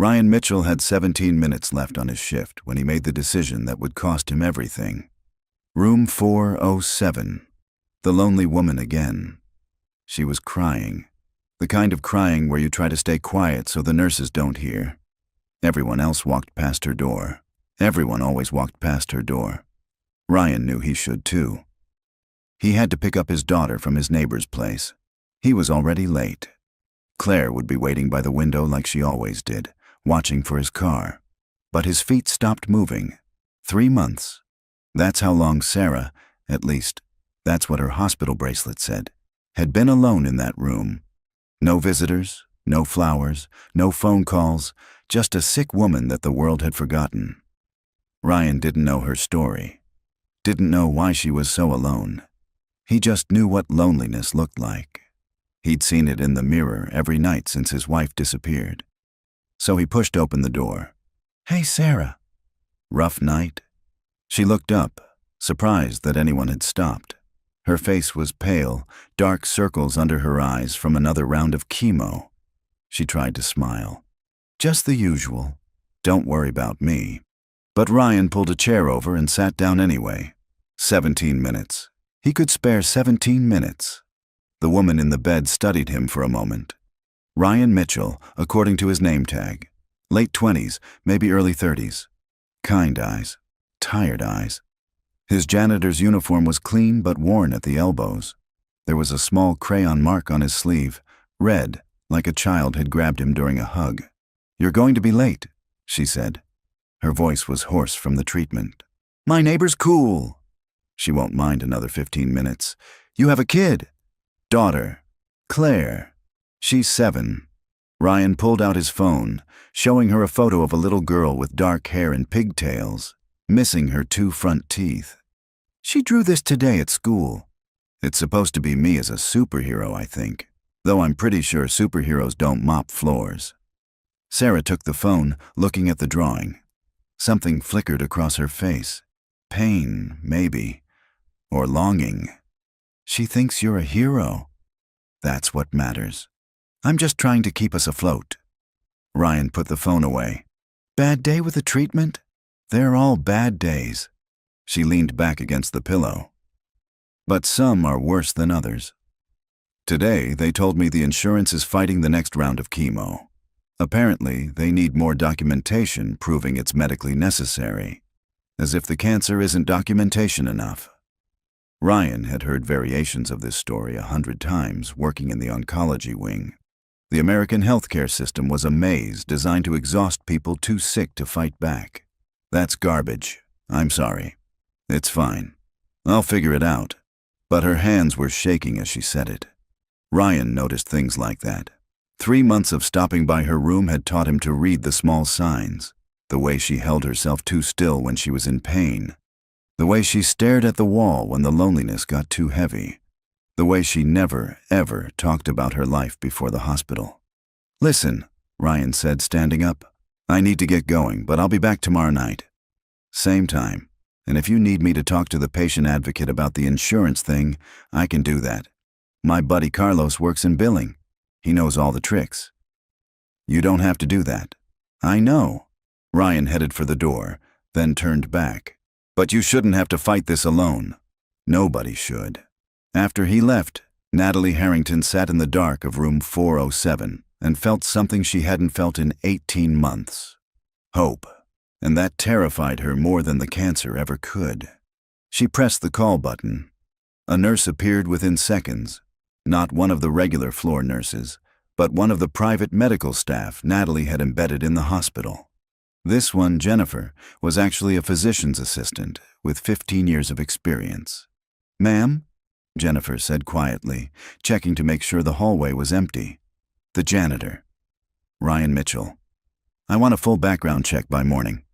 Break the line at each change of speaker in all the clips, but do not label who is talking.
Ryan Mitchell had 17 minutes left on his shift when he made the decision that would cost him everything. Room 407. The lonely woman again. She was crying. The kind of crying where you try to stay quiet so the nurses don't hear. Everyone else walked past her door. Everyone always walked past her door. Ryan knew he should too. He had to pick up his daughter from his neighbor's place. He was already late. Claire would be waiting by the window like she always did, watching for his car. But his feet stopped moving. 3 months. That's how long Sarah, at least, that's what her hospital bracelet said, had been alone in that room. No visitors, no flowers, no phone calls, just a sick woman that the world had forgotten. Ryan didn't know her story. Didn't know why she was so alone. He just knew what loneliness looked like. He'd seen it in the mirror every night since his wife disappeared. So he pushed open the door. "Hey, Sarah." "Rough night?" She looked up, surprised that anyone had stopped. Her face was pale, dark circles under her eyes from another round of chemo. She tried to smile. "Just the usual. Don't worry about me." But Ryan pulled a chair over and sat down anyway. 17 minutes. He could spare 17 minutes. The woman in the bed studied him for a moment. Ryan Mitchell, according to his name tag. Late 20s, maybe early 30s. Kind eyes. Tired eyes. His janitor's uniform was clean but worn at the elbows. There was a small crayon mark on his sleeve, red, like a child had grabbed him during a hug. "You're going to be late," she said. Her voice was hoarse from the treatment. "My neighbor's cool." "She won't mind another 15 minutes. You have a kid." "Daughter. Claire. She's 7. Ryan pulled out his phone, showing her a photo of a little girl with dark hair and pigtails, missing her 2 front teeth. "She drew this today at school. It's supposed to be me as a superhero, I think, though I'm pretty sure superheroes don't mop floors." Sarah took the phone, looking at the drawing. Something flickered across her face. Pain, maybe. Or longing. "She thinks you're a hero. That's what matters. I'm just trying to keep us afloat." Ryan put the phone away. "Bad day with the treatment?" "They're all bad days." She leaned back against the pillow. "But some are worse than others. Today, they told me the insurance is fighting the next round of chemo. Apparently, they need more documentation proving it's medically necessary. As if the cancer isn't documentation enough." Ryan had heard variations of this story 100 times working in the oncology wing. The American healthcare system was a maze designed to exhaust people too sick to fight back. "That's garbage. I'm sorry. It's fine. I'll figure it out." But her hands were shaking as she said it. Ryan noticed things like that. 3 months of stopping by her room had taught him to read the small signs. The way she held herself too still when she was in pain. The way she stared at the wall when the loneliness got too heavy. The way she never, ever talked about her life before the hospital. "Listen," Ryan said, standing up. "I need to get going, but I'll be back tomorrow night. Same time. And if you need me to talk to the patient advocate about the insurance thing, I can do that. My buddy Carlos works in billing. He knows all the tricks." "You don't have to do that." "I know." Ryan headed for the door, then turned back. "But you shouldn't have to fight this alone. Nobody should." After he left, Natalie Harrington sat in the dark of room 407 and felt something she hadn't felt in 18 months. Hope. And that terrified her more than the cancer ever could. She pressed the call button. A nurse appeared within seconds. Not one of the regular floor nurses, but one of the private medical staff Natalie had embedded in the hospital. This one, Jennifer, was actually a physician's assistant with 15 years of experience. "Ma'am?" Jennifer said quietly, checking to make sure the hallway was empty. "The janitor." "Ryan Mitchell. I want a full background check by morning.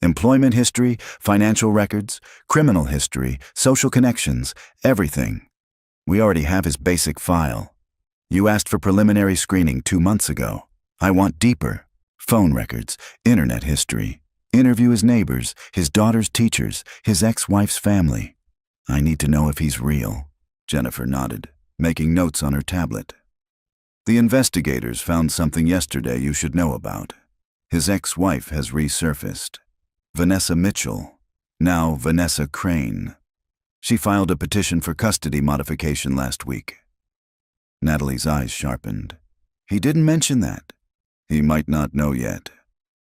Employment history, financial records, criminal history, social connections, everything. We already have his basic file. You asked for preliminary screening 2 months ago. I want deeper. Phone records, internet history. Interview his neighbors, his daughter's teachers, his ex-wife's family. I need to know if he's real." Jennifer nodded, making notes on her tablet. "The investigators found something yesterday you should know about. His ex-wife has resurfaced. Vanessa Mitchell, now Vanessa Crane. She filed a petition for custody modification last week. Natalie's eyes sharpened. He didn't mention that. He might not know yet.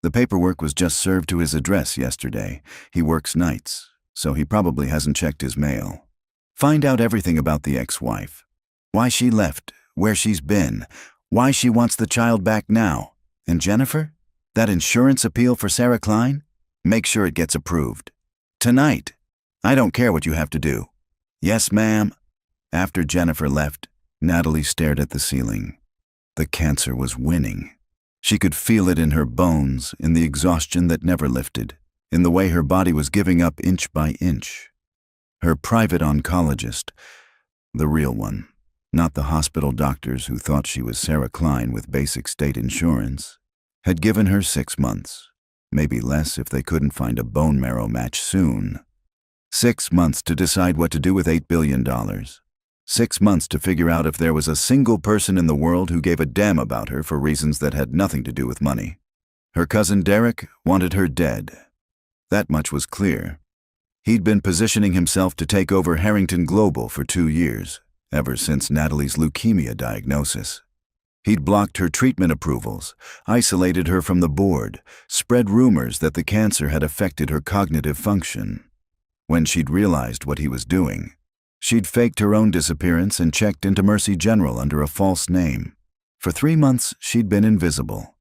The paperwork was just served to his address yesterday. He works nights, so he probably hasn't checked his mail. Find out everything about the ex-wife. Why she left, where she's been, why she wants the child back now. And Jennifer? That insurance appeal for Sarah Klein? Make sure it gets approved. Tonight. I don't care what you have to do. Yes, ma'am. After Jennifer left, Natalie stared at the ceiling. The cancer was winning. She could feel it in her bones, in the exhaustion that never lifted, in the way her body was giving up inch by inch. Her private oncologist, the real one, not the hospital doctors who thought she was Sarah Klein with basic state insurance, had given her 6 months, maybe less if they couldn't find a bone marrow match soon. 6 months to decide what to do with $8 billion. 6 months to figure out if there was a single person in the world who gave a damn about her for reasons that had nothing to do with money. Her cousin Derek wanted her dead. That much was clear. He'd been positioning himself to take over Harrington Global for 2 years, ever since Natalie's leukemia diagnosis. He'd blocked her treatment approvals, isolated her from the board, spread rumors that the cancer had affected her cognitive function. When she'd realized what he was doing, she'd faked her own disappearance and checked into Mercy General under a false name. For 3 months, she'd been invisible.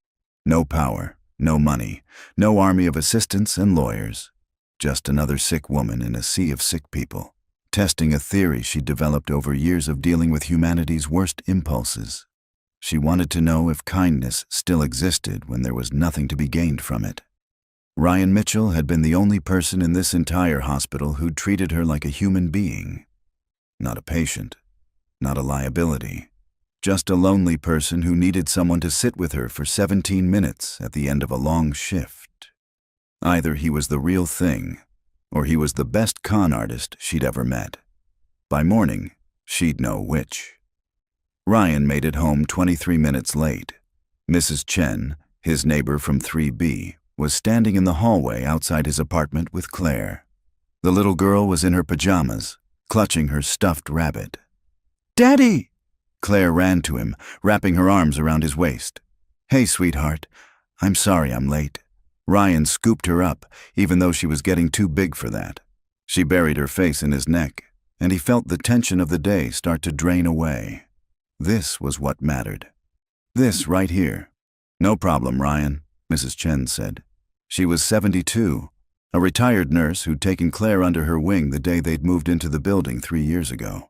No power, no money, no army of assistants and lawyers. Just another sick woman in a sea of sick people, testing a theory she'd developed over years of dealing with humanity's worst impulses. She wanted to know if kindness still existed when there was nothing to be gained from it. Ryan Mitchell had been the only person in this entire hospital who'd treated her like a human being. Not a patient, not a liability, just a lonely person who needed someone to sit with her for 17 minutes at the end of a long shift. Either he was the real thing, or he was the best con artist she'd ever met. By morning, she'd know which. Ryan made it home 23 minutes late. Mrs. Chen, his neighbor from 3B, was standing in the hallway outside his apartment with Claire. The little girl was in her pajamas, clutching her stuffed rabbit. "Daddy!" Claire ran to him, wrapping her arms around his waist. "Hey, sweetheart. I'm sorry I'm late." Ryan scooped her up, even though she was getting too big for that. She buried her face in his neck, and he felt the tension of the day start to drain away. This was what mattered. This right here. "No problem, Ryan," Mrs. Chen said. She was 72. A retired nurse who'd taken Claire under her wing the day they'd moved into the building 3 years ago.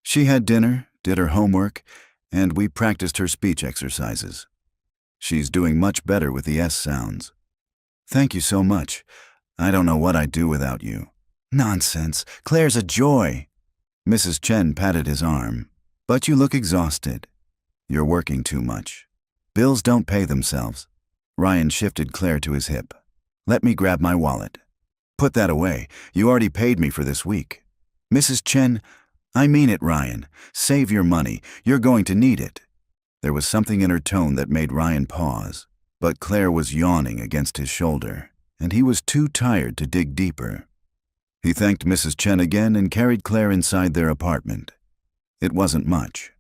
She had dinner, did her homework, and we practiced her speech exercises. She's doing much better with the S sounds. "Thank you so much. I don't know what I'd do without you." "Nonsense. Claire's a joy." Mrs. Chen patted his arm. "But you look exhausted. You're working too much. Bills don't pay themselves." Ryan shifted Claire to his hip. "Let me grab my wallet." "Put that away. You already paid me for this week." "Mrs. Chen, I mean it, Ryan. Save your money. You're going to need it." There was something in her tone that made Ryan pause, but Claire was yawning against his shoulder, and he was too tired to dig deeper. He thanked Mrs. Chen again and carried Claire inside their apartment. It wasn't much.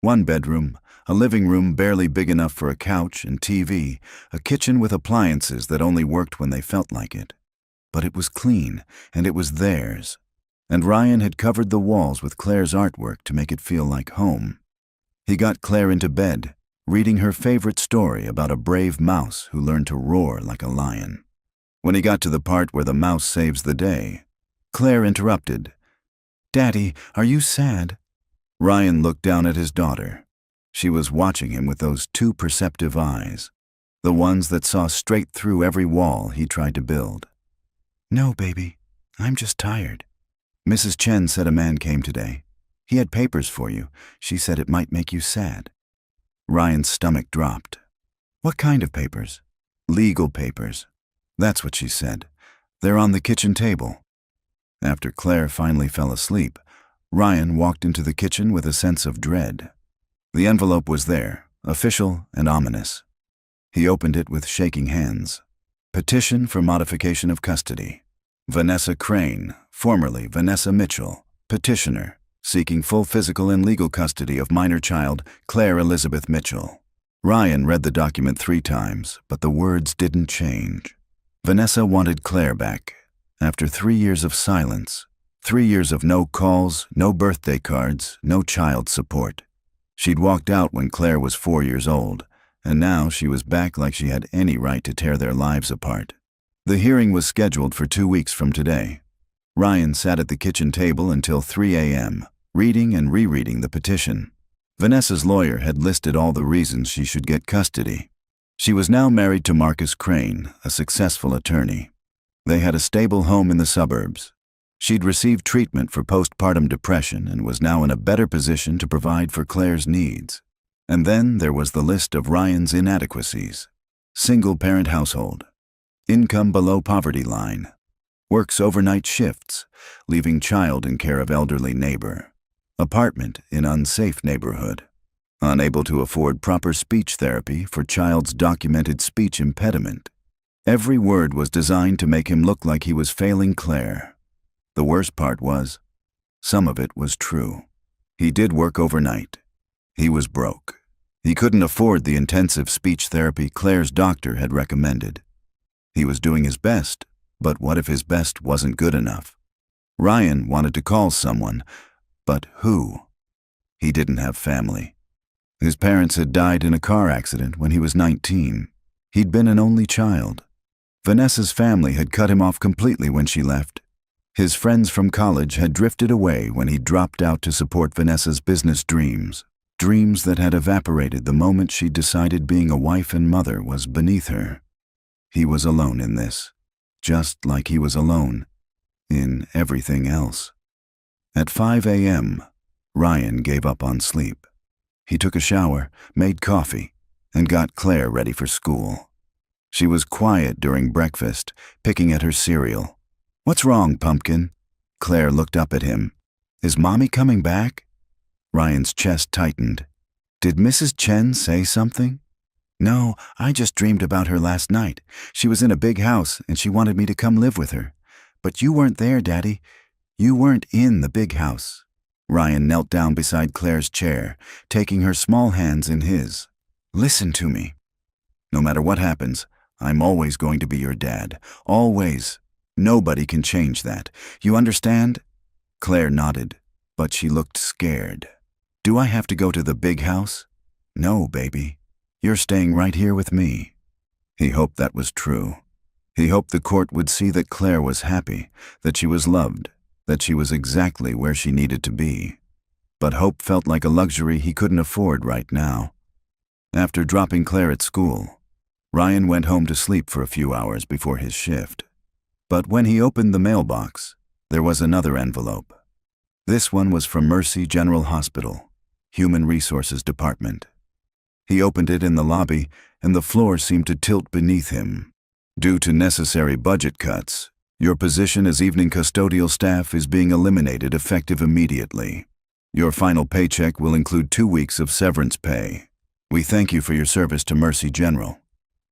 1 bedroom, a living room barely big enough for a couch and TV, a kitchen with appliances that only worked when they felt like it. But it was clean, and it was theirs. And Ryan had covered the walls with Claire's artwork to make it feel like home. He got Claire into bed, reading her favorite story about a brave mouse who learned to roar like a lion. When he got to the part where the mouse saves the day, Claire interrupted. "Daddy, are you sad?" Ryan looked down at his daughter. She was watching him with those 2 perceptive eyes, the ones that saw straight through every wall he tried to build. "No, baby. I'm just tired. Mrs. Chen said a man came today. He had papers for you. She said it might make you sad." Ryan's stomach dropped. "What kind of papers?" "Legal papers. That's what she said. They're on the kitchen table." After Claire finally fell asleep, Ryan walked into the kitchen with a sense of dread. The envelope was there, official and ominous. He opened it with shaking hands. Petition for modification of custody. Vanessa Crane, formerly Vanessa Mitchell, petitioner, seeking full physical and legal custody of minor child Claire Elizabeth Mitchell. Ryan read the document 3 times, but the words didn't change. Vanessa wanted Claire back. After 3 years of silence, 3 years of no calls, no birthday cards, no child support. She'd walked out when Claire was 4 years old, and now she was back like she had any right to tear their lives apart. The hearing was scheduled for 2 weeks from today. Ryan sat at the kitchen table until 3 a.m., reading and rereading the petition. Vanessa's lawyer had listed all the reasons she should get custody. She was now married to Marcus Crane, a successful attorney. They had a stable home in the suburbs. She'd received treatment for postpartum depression and was now in a better position to provide for Claire's needs. And then there was the list of Ryan's inadequacies. Single-parent household. Income below poverty line. Works overnight shifts, leaving child in care of elderly neighbor. Apartment in unsafe neighborhood. Unable to afford proper speech therapy for child's documented speech impediment. Every word was designed to make him look like he was failing Claire. The worst part was, some of it was true. He did work overnight. He was broke. He couldn't afford the intensive speech therapy Claire's doctor had recommended. He was doing his best, but what if his best wasn't good enough? Ryan wanted to call someone, but who? He didn't have family. His parents had died in a car accident when he was 19. He'd been an only child. Vanessa's family had cut him off completely when she left. His friends from college had drifted away when he dropped out to support Vanessa's business dreams, dreams that had evaporated the moment she decided being a wife and mother was beneath her. He was alone in this, just like he was alone in everything else. At 5 a.m., Ryan gave up on sleep. He took a shower, made coffee, and got Claire ready for school. She was quiet during breakfast, picking at her cereal. "What's wrong, Pumpkin?" Claire looked up at him. "Is Mommy coming back?" Ryan's chest tightened. "Did Mrs. Chen say something?" "No, I just dreamed about her last night. She was in a big house and she wanted me to come live with her. But you weren't there, Daddy. You weren't in the big house." Ryan knelt down beside Claire's chair, taking her small hands in his. "Listen to me. No matter what happens, I'm always going to be your dad. Always. Nobody can change that. You understand?" Claire nodded, but she looked scared. "Do I have to go to the big house?" "No, baby. You're staying right here with me." He hoped that was true. He hoped the court would see that Claire was happy, that she was loved, that she was exactly where she needed to be. But hope felt like a luxury he couldn't afford right now. After dropping Claire at school, Ryan went home to sleep for a few hours before his shift. But when he opened the mailbox, there was another envelope. This one was from Mercy General Hospital, Human Resources Department. He opened it in the lobby, and the floor seemed to tilt beneath him. "Due to necessary budget cuts, your position as evening custodial staff is being eliminated effective immediately. Your final paycheck will include 2 weeks of severance pay. We thank you for your service to Mercy General."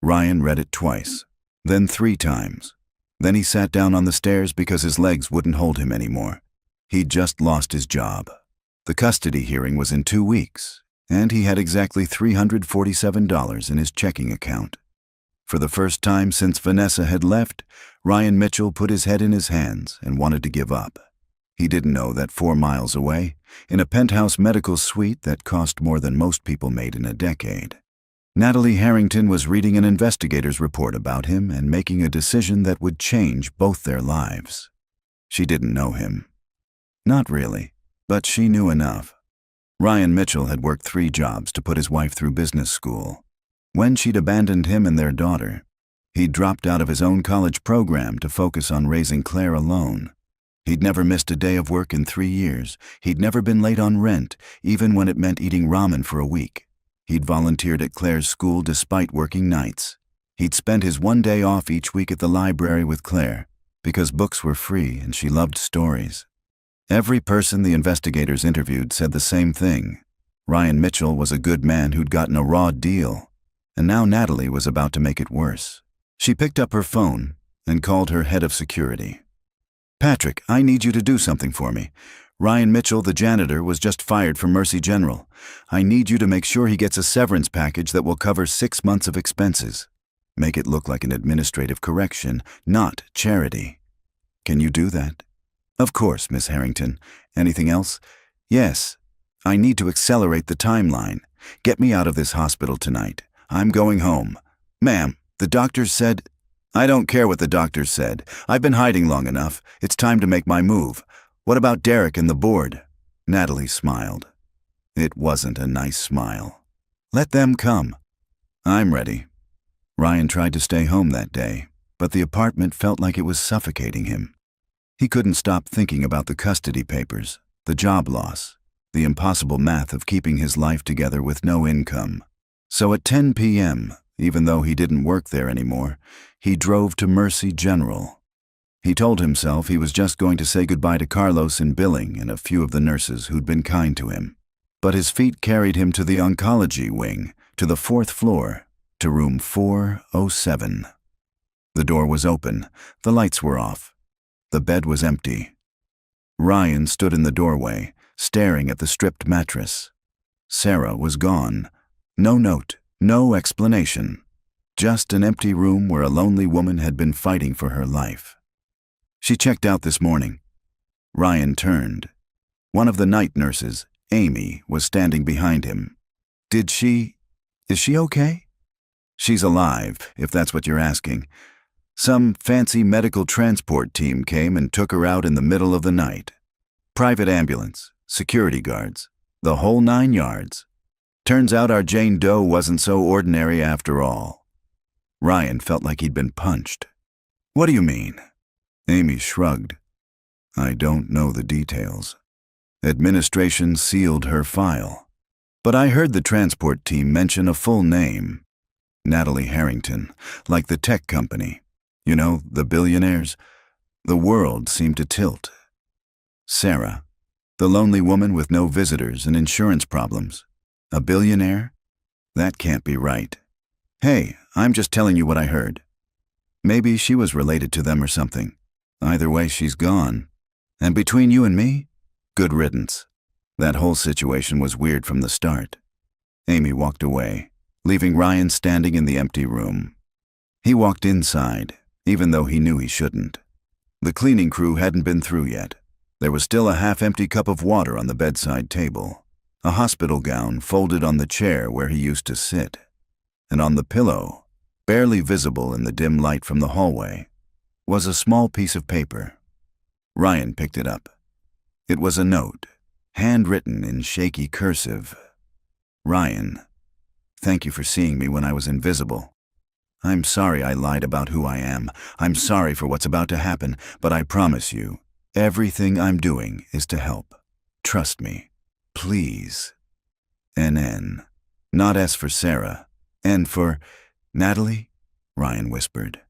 Ryan read it twice, then 3 times. Then he sat down on the stairs because his legs wouldn't hold him anymore. He'd just lost his job. The custody hearing was in 2 weeks, and he had exactly $347 in his checking account. For the first time since Vanessa had left, Ryan Mitchell put his head in his hands and wanted to give up. He didn't know that 4 miles away, in a penthouse medical suite that cost more than most people made in a decade, Natalie Harrington was reading an investigator's report about him and making a decision that would change both their lives. She didn't know him. Not really, but she knew enough. Ryan Mitchell had worked 3 jobs to put his wife through business school. When she'd abandoned him and their daughter, he'd dropped out of his own college program to focus on raising Claire alone. He'd never missed a day of work in 3 years. He'd never been late on rent, even when it meant eating ramen for a week. He'd volunteered at Claire's school despite working nights. He'd spent his 1 day off each week at the library with Claire, because books were free and she loved stories. Every person the investigators interviewed said the same thing. Ryan Mitchell was a good man who'd gotten a raw deal, And now Natalie was about to make it worse. She picked up her phone and called her head of security. "Patrick, I need you to do something for me. Ryan Mitchell, the janitor, was just fired from Mercy General. I need you to make sure he gets a severance package that will cover 6 months of expenses. Make it look like an administrative correction, not charity. Can you do that?" "Of course, Miss Harrington. Anything else?" "Yes. I need to accelerate the timeline. Get me out of this hospital tonight. I'm going home." "Ma'am, the doctors said—" "I don't care what the doctors said. I've been hiding long enough. It's time to make my move. What about Derek and the board?" Natalie smiled. It wasn't a nice smile. "Let them come." "I'm ready." Ryan tried to stay home that day, but the apartment felt like it was suffocating him. He couldn't stop thinking about the custody papers, the job loss, the impossible math of keeping his life together with no income. So at 10 p.m., even though he didn't work there anymore, he drove to Mercy General. He told himself he was just going to say goodbye to Carlos in billing and a few of the nurses who'd been kind to him. But his feet carried him to the oncology wing, to the 4th floor, to room 407. The door was open, the lights were off. The bed was empty. Ryan stood in the doorway, staring at the stripped mattress. Sarah was gone. No note, no explanation. Just an empty room where a lonely woman had been fighting for her life. She checked out this morning. Ryan turned. One of the night nurses, Amy, was standing behind him. Is she okay?" "She's alive, if that's what you're asking. Some fancy medical transport team came and took her out in the middle of the night. Private ambulance, security guards, the whole 9 yards. Turns out our Jane Doe wasn't so ordinary after all." Ryan felt like he'd been punched. "What do you mean?" Amy shrugged. "I don't know the details. Administration sealed her file. But I heard the transport team mention a full name. Natalie Harrington, like the tech company. You know, the billionaires. The world seemed to tilt. Sarah, the lonely woman with no visitors and insurance problems. A billionaire? That can't be right. Hey, I'm just telling you what I heard. Maybe she was related to them or something. Either way, she's gone. And between you and me, good riddance. That whole situation was weird from the start." Amy walked away, leaving Ryan standing in the empty room. He walked inside, even though he knew he shouldn't. The cleaning crew hadn't been through yet. There was still a half-empty cup of water on the bedside table, a hospital gown folded on the chair where he used to sit, and on the pillow, barely visible in the dim light from the hallway, was a small piece of paper. Ryan picked it up. It was a note, handwritten in shaky cursive. "Ryan, thank you for seeing me when I was invisible. I'm sorry I lied about who I am. I'm sorry for what's about to happen, but I promise you, everything I'm doing is to help. Trust me. Please. NN. Not S for Sarah. N for Natalie," Ryan whispered.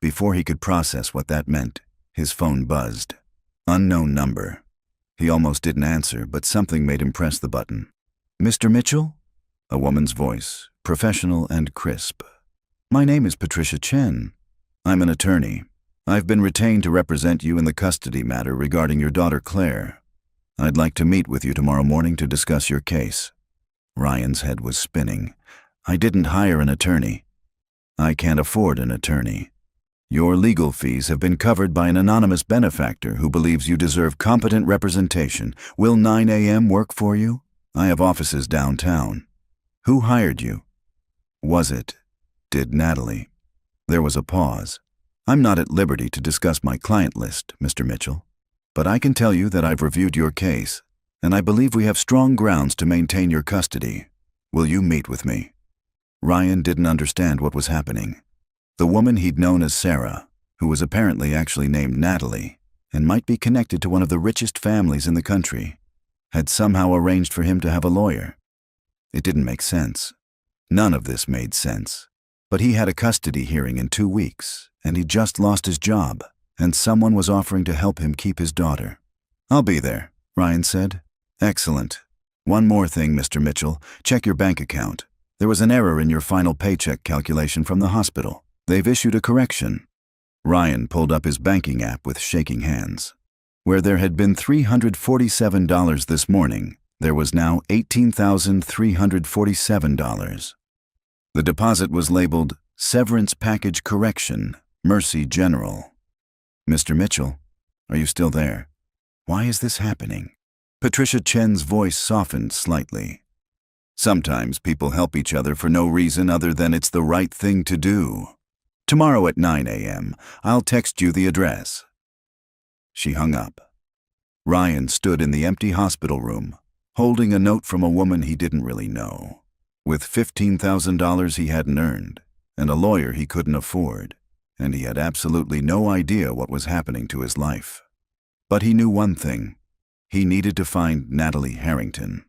Before he could process what that meant, his phone buzzed. Unknown number. He almost didn't answer, but something made him press the button. "Mr. Mitchell?" A woman's voice, professional and crisp. "My name is Patricia Chen. I'm an attorney. I've been retained to represent you in the custody matter regarding your daughter Claire. I'd like to meet with you tomorrow morning to discuss your case." Ryan's head was spinning. "I didn't hire an attorney. I can't afford an attorney. Your legal fees have been covered by an anonymous benefactor who believes you deserve competent representation. Will 9 a.m. work for you? I have offices downtown. Who hired you?" Did Natalie? There was a pause. "I'm not at liberty to discuss my client list, Mr. Mitchell, but I can tell you that I've reviewed your case, and I believe we have strong grounds to maintain your custody. Will you meet with me?" Ryan didn't understand what was happening. The woman he'd known as Sarah, who was apparently actually named Natalie, and might be connected to one of the richest families in the country, had somehow arranged for him to have a lawyer. It didn't make sense. None of this made sense. But he had a custody hearing in 2 weeks, and he'd just lost his job, and someone was offering to help him keep his daughter. "I'll be there," Ryan said. "Excellent. One more thing, Mr. Mitchell. Check your bank account. There was an error in your final paycheck calculation from the hospital. They've issued a correction. Ryan pulled up his banking app with shaking hands. Where there had been $347 this morning, there was now $18,347. The deposit was labeled Severance Package Correction, Mercy General. Mr. Mitchell, are you still there? Why is this happening? Patricia Chen's voice softened slightly. Sometimes people help each other for no reason other than it's the right thing to do. Tomorrow at 9 a.m., I'll text you the address. She hung up. Ryan stood in the empty hospital room, holding a note from a woman he didn't really know. With $15,000 he hadn't earned, and a lawyer he couldn't afford, and he had absolutely no idea what was happening to his life. But he knew one thing. He needed to find Natalie Harrington.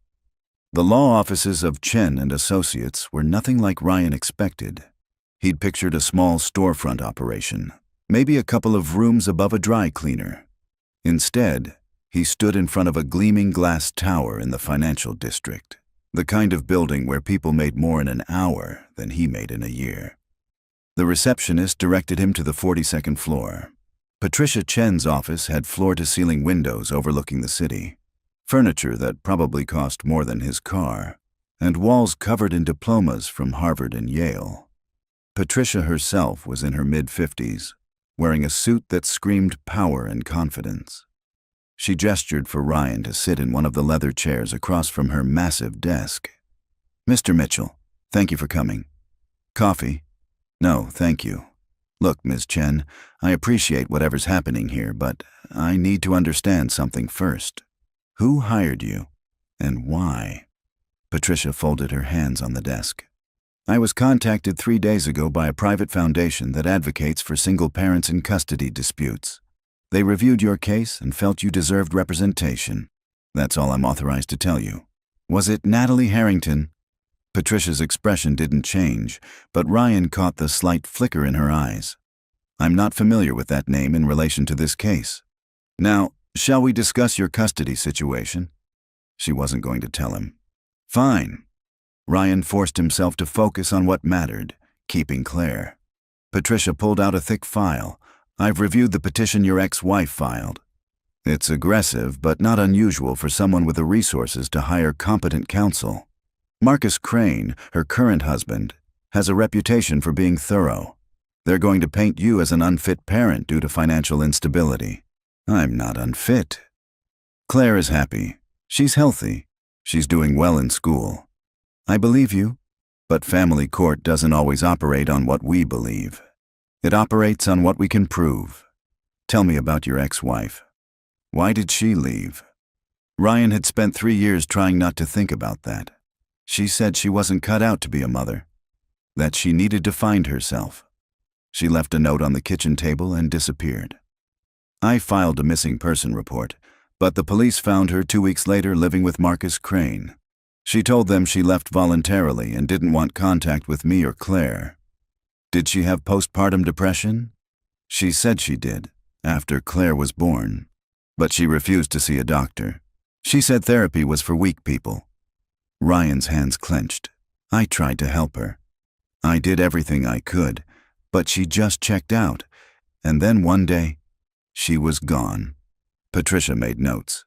The law offices of Chen and Associates were nothing like Ryan expected. He'd pictured a small storefront operation, maybe a couple of rooms above a dry cleaner. Instead, he stood in front of a gleaming glass tower in the financial district, the kind of building where people made more in an hour than he made in a year. The receptionist directed him to the 42nd floor. Patricia Chen's office had floor-to-ceiling windows overlooking the city, furniture that probably cost more than his car, and walls covered in diplomas from Harvard and Yale. Patricia herself was in her mid-50s, wearing a suit that screamed power and confidence. She gestured for Ryan to sit in one of the leather chairs across from her massive desk. Mr. Mitchell, thank you for coming. Coffee? No, thank you. Look, Ms. Chen, I appreciate whatever's happening here, but I need to understand something first. Who hired you, and why? Patricia folded her hands on the desk. I was contacted 3 days ago by a private foundation that advocates for single parents in custody disputes. They reviewed your case and felt you deserved representation. That's all I'm authorized to tell you. Was it Natalie Harrington? Patricia's expression didn't change, but Ryan caught the slight flicker in her eyes. I'm not familiar with that name in relation to this case. Now, shall we discuss your custody situation? She wasn't going to tell him. Fine. Ryan forced himself to focus on what mattered, keeping Claire. Patricia pulled out a thick file. I've reviewed the petition your ex-wife filed. It's aggressive, but not unusual for someone with the resources to hire competent counsel. Marcus Crane, her current husband, has a reputation for being thorough. They're going to paint you as an unfit parent due to financial instability. I'm not unfit. Claire is happy. She's healthy. She's doing well in school. I believe you, but family court doesn't always operate on what we believe. It operates on what we can prove. Tell me about your ex-wife. Why did she leave? Ryan had spent 3 years trying not to think about that. She said she wasn't cut out to be a mother, that she needed to find herself. She left a note on the kitchen table and disappeared. I filed a missing person report, but the police found her 2 weeks later living with Marcus Crane. She told them she left voluntarily and didn't want contact with me or Claire. Did she have postpartum depression? She said she did, after Claire was born, but she refused to see a doctor. She said therapy was for weak people. Ryan's hands clenched. I tried to help her. I did everything I could, but she just checked out, and then one day, she was gone. Patricia made notes.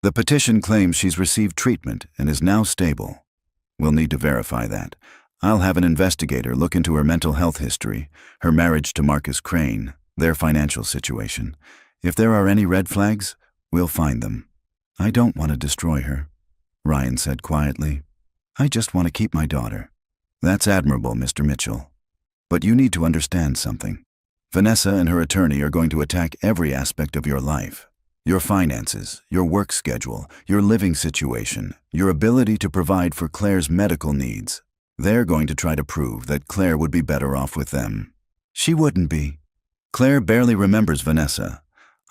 The petition claims she's received treatment and is now stable. We'll need to verify that. I'll have an investigator look into her mental health history, her marriage to Marcus Crane, their financial situation. If there are any red flags, we'll find them. I don't want to destroy her, Ryan said quietly. I just want to keep my daughter. That's admirable, Mr. Mitchell. But you need to understand something. Vanessa and her attorney are going to attack every aspect of your life. Your finances, your work schedule, your living situation, your ability to provide for Claire's medical needs. They're going to try to prove that Claire would be better off with them. She wouldn't be. Claire barely remembers Vanessa.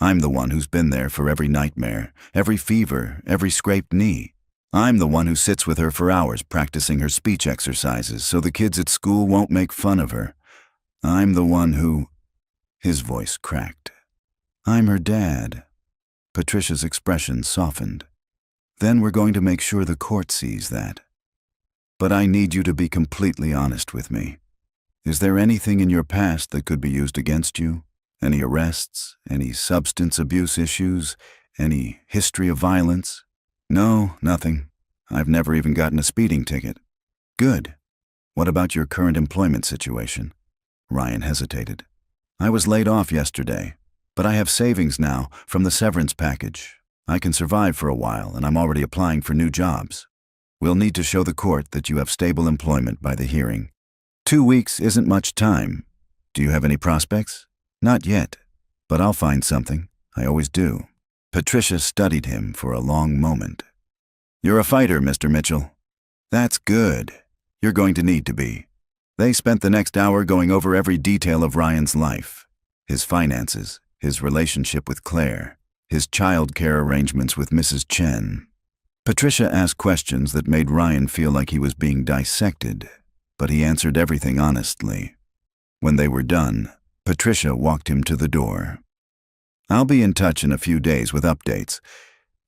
I'm the one who's been there for every nightmare, every fever, every scraped knee. I'm the one who sits with her for hours practicing her speech exercises so the kids at school won't make fun of her. I'm the one who... His voice cracked. I'm her dad. Patricia's expression softened. Then we're going to make sure the court sees that. But I need you to be completely honest with me. Is there anything in your past that could be used against you? Any arrests? Any substance abuse issues? Any history of violence? No, nothing. I've never even gotten a speeding ticket. Good. What about your current employment situation? Ryan hesitated. I was laid off yesterday, but I have savings now from the severance package. I can survive for a while, and I'm already applying for new jobs. We'll need to show the court that you have stable employment by the hearing. 2 weeks isn't much time. Do you have any prospects? Not yet, but I'll find something. I always do. Patricia studied him for a long moment. You're a fighter, Mr. Mitchell. That's good. You're going to need to be. They spent the next hour going over every detail of Ryan's life. His finances, his relationship with Claire, his child care arrangements with Mrs. Chen. Patricia asked questions that made Ryan feel like he was being dissected, but he answered everything honestly. When they were done, Patricia walked him to the door. I'll be in touch in a few days with updates.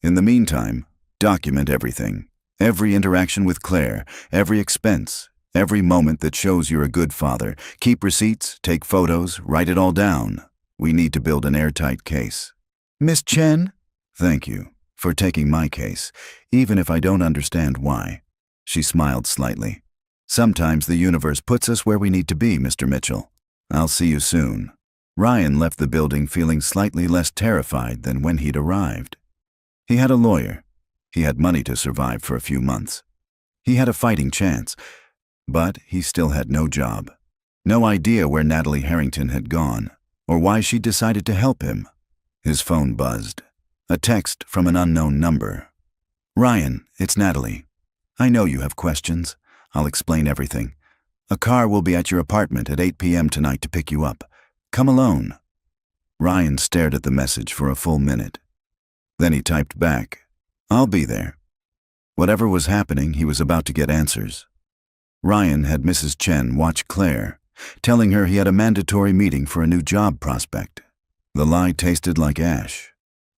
In the meantime, document everything. Every interaction with Claire, every expense, every moment that shows you're a good father. Keep receipts, take photos, write it all down. We need to build an airtight case. Miss Chen? Thank you for taking my case, even if I don't understand why. She smiled slightly. Sometimes the universe puts us where we need to be, Mr. Mitchell. I'll see you soon. Ryan left the building feeling slightly less terrified than when he'd arrived. He had a lawyer. He had money to survive for a few months. He had a fighting chance, but he still had no job. No idea where Natalie Harrington had gone, or why she decided to help him. His phone buzzed. A text from an unknown number. Ryan, it's Natalie. I know you have questions. I'll explain everything. A car will be at your apartment at 8 p.m. tonight to pick you up. Come alone. Ryan stared at the message for a full minute. Then he typed back, I'll be there. Whatever was happening, he was about to get answers. Ryan had Mrs. Chen watch Claire, telling her he had a mandatory meeting for a new job prospect. The lie tasted like ash,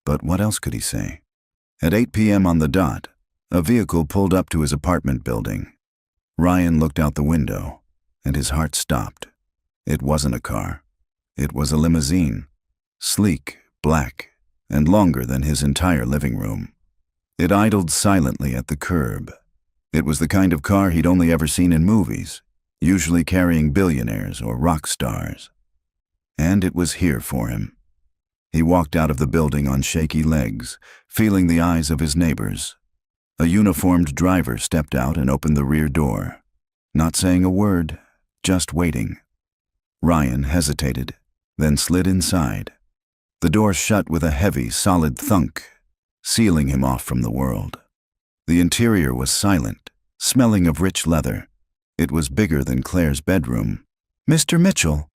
but what else could he say? At 8 p.m. on the dot, a vehicle pulled up to his apartment building. Ryan looked out the window, and his heart stopped. It wasn't a car. It was a limousine, sleek, black, and longer than his entire living room. It idled silently at the curb. It was the kind of car he'd only ever seen in movies, usually carrying billionaires or rock stars. And it was here for him. He walked out of the building on shaky legs, feeling the eyes of his neighbors. A uniformed driver stepped out and opened the rear door, not saying a word, just waiting. Ryan hesitated, then slid inside. The door shut with a heavy, solid thunk, sealing him off from the world. The interior was silent, smelling of rich leather. It was bigger than Claire's bedroom. Mr. Mitchell,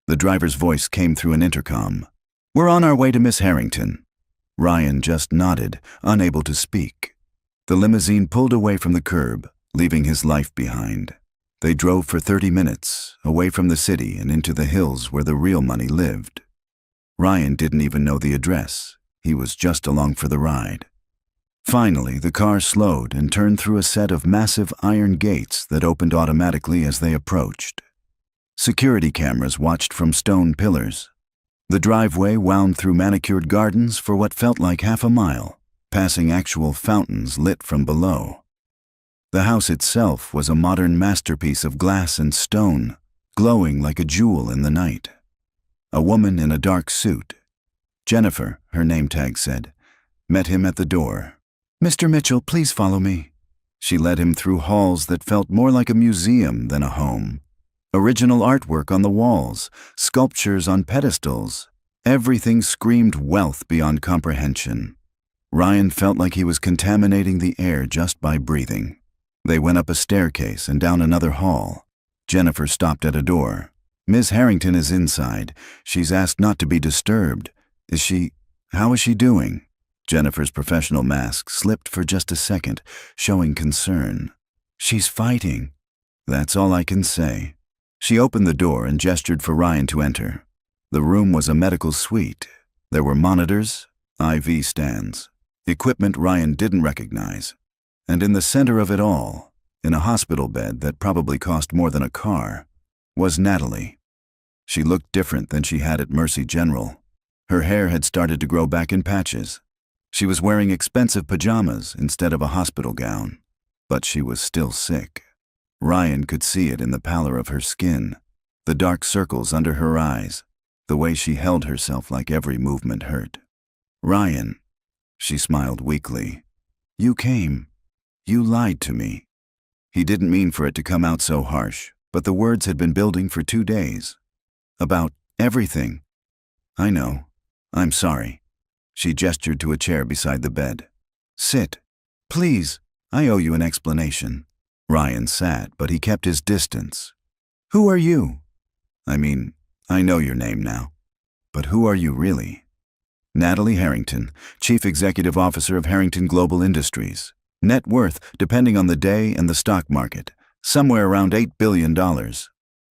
the driver's voice came through an intercom. We're on our way to Miss Harrington. Ryan just nodded, unable to speak. The limousine pulled away from the curb, leaving his life behind. They drove for 30 minutes, away from the city and into the hills where the real money lived. Ryan didn't even know the address. He was just along for the ride. Finally, the car slowed and turned through a set of massive iron gates that opened automatically as they approached. Security cameras watched from stone pillars. The driveway wound through manicured gardens for what felt like half a mile, passing actual fountains lit from below. The house itself was a modern masterpiece of glass and stone, glowing like a jewel in the night. A woman in a dark suit, Jennifer, her name tag said, met him at the door. Mr. Mitchell, please follow me. She led him through halls that felt more like a museum than a home. Original artwork on the walls, sculptures on pedestals. Everything screamed wealth beyond comprehension. Ryan felt like he was contaminating the air just by breathing. They went up a staircase and down another hall. Jennifer stopped at a door. Miss Harrington is inside. She's asked not to be disturbed. How is she doing? Jennifer's professional mask slipped for just a second, showing concern. She's fighting. That's all I can say. She opened the door and gestured for Ryan to enter. The room was a medical suite. There were monitors, IV stands, equipment Ryan didn't recognize. And in the center of it all, in a hospital bed that probably cost more than a car, was Natalie. She looked different than she had at Mercy General. Her hair had started to grow back in patches. She was wearing expensive pajamas instead of a hospital gown, but she was still sick. Ryan could see it in the pallor of her skin, the dark circles under her eyes, the way she held herself like every movement hurt. "Ryan," she smiled weakly, "you came. You lied to me." He didn't mean for it to come out so harsh, but the words had been building for 2 days. "About everything." "I know. I'm sorry." She gestured to a chair beside the bed. "Sit. Please. I owe you an explanation." Ryan sat, but he kept his distance. "Who are you?" "I mean, I know your name now. But who are you really?" "Natalie Harrington, Chief Executive Officer of Harrington Global Industries. Net worth, depending on the day and the stock market, somewhere around $8 billion.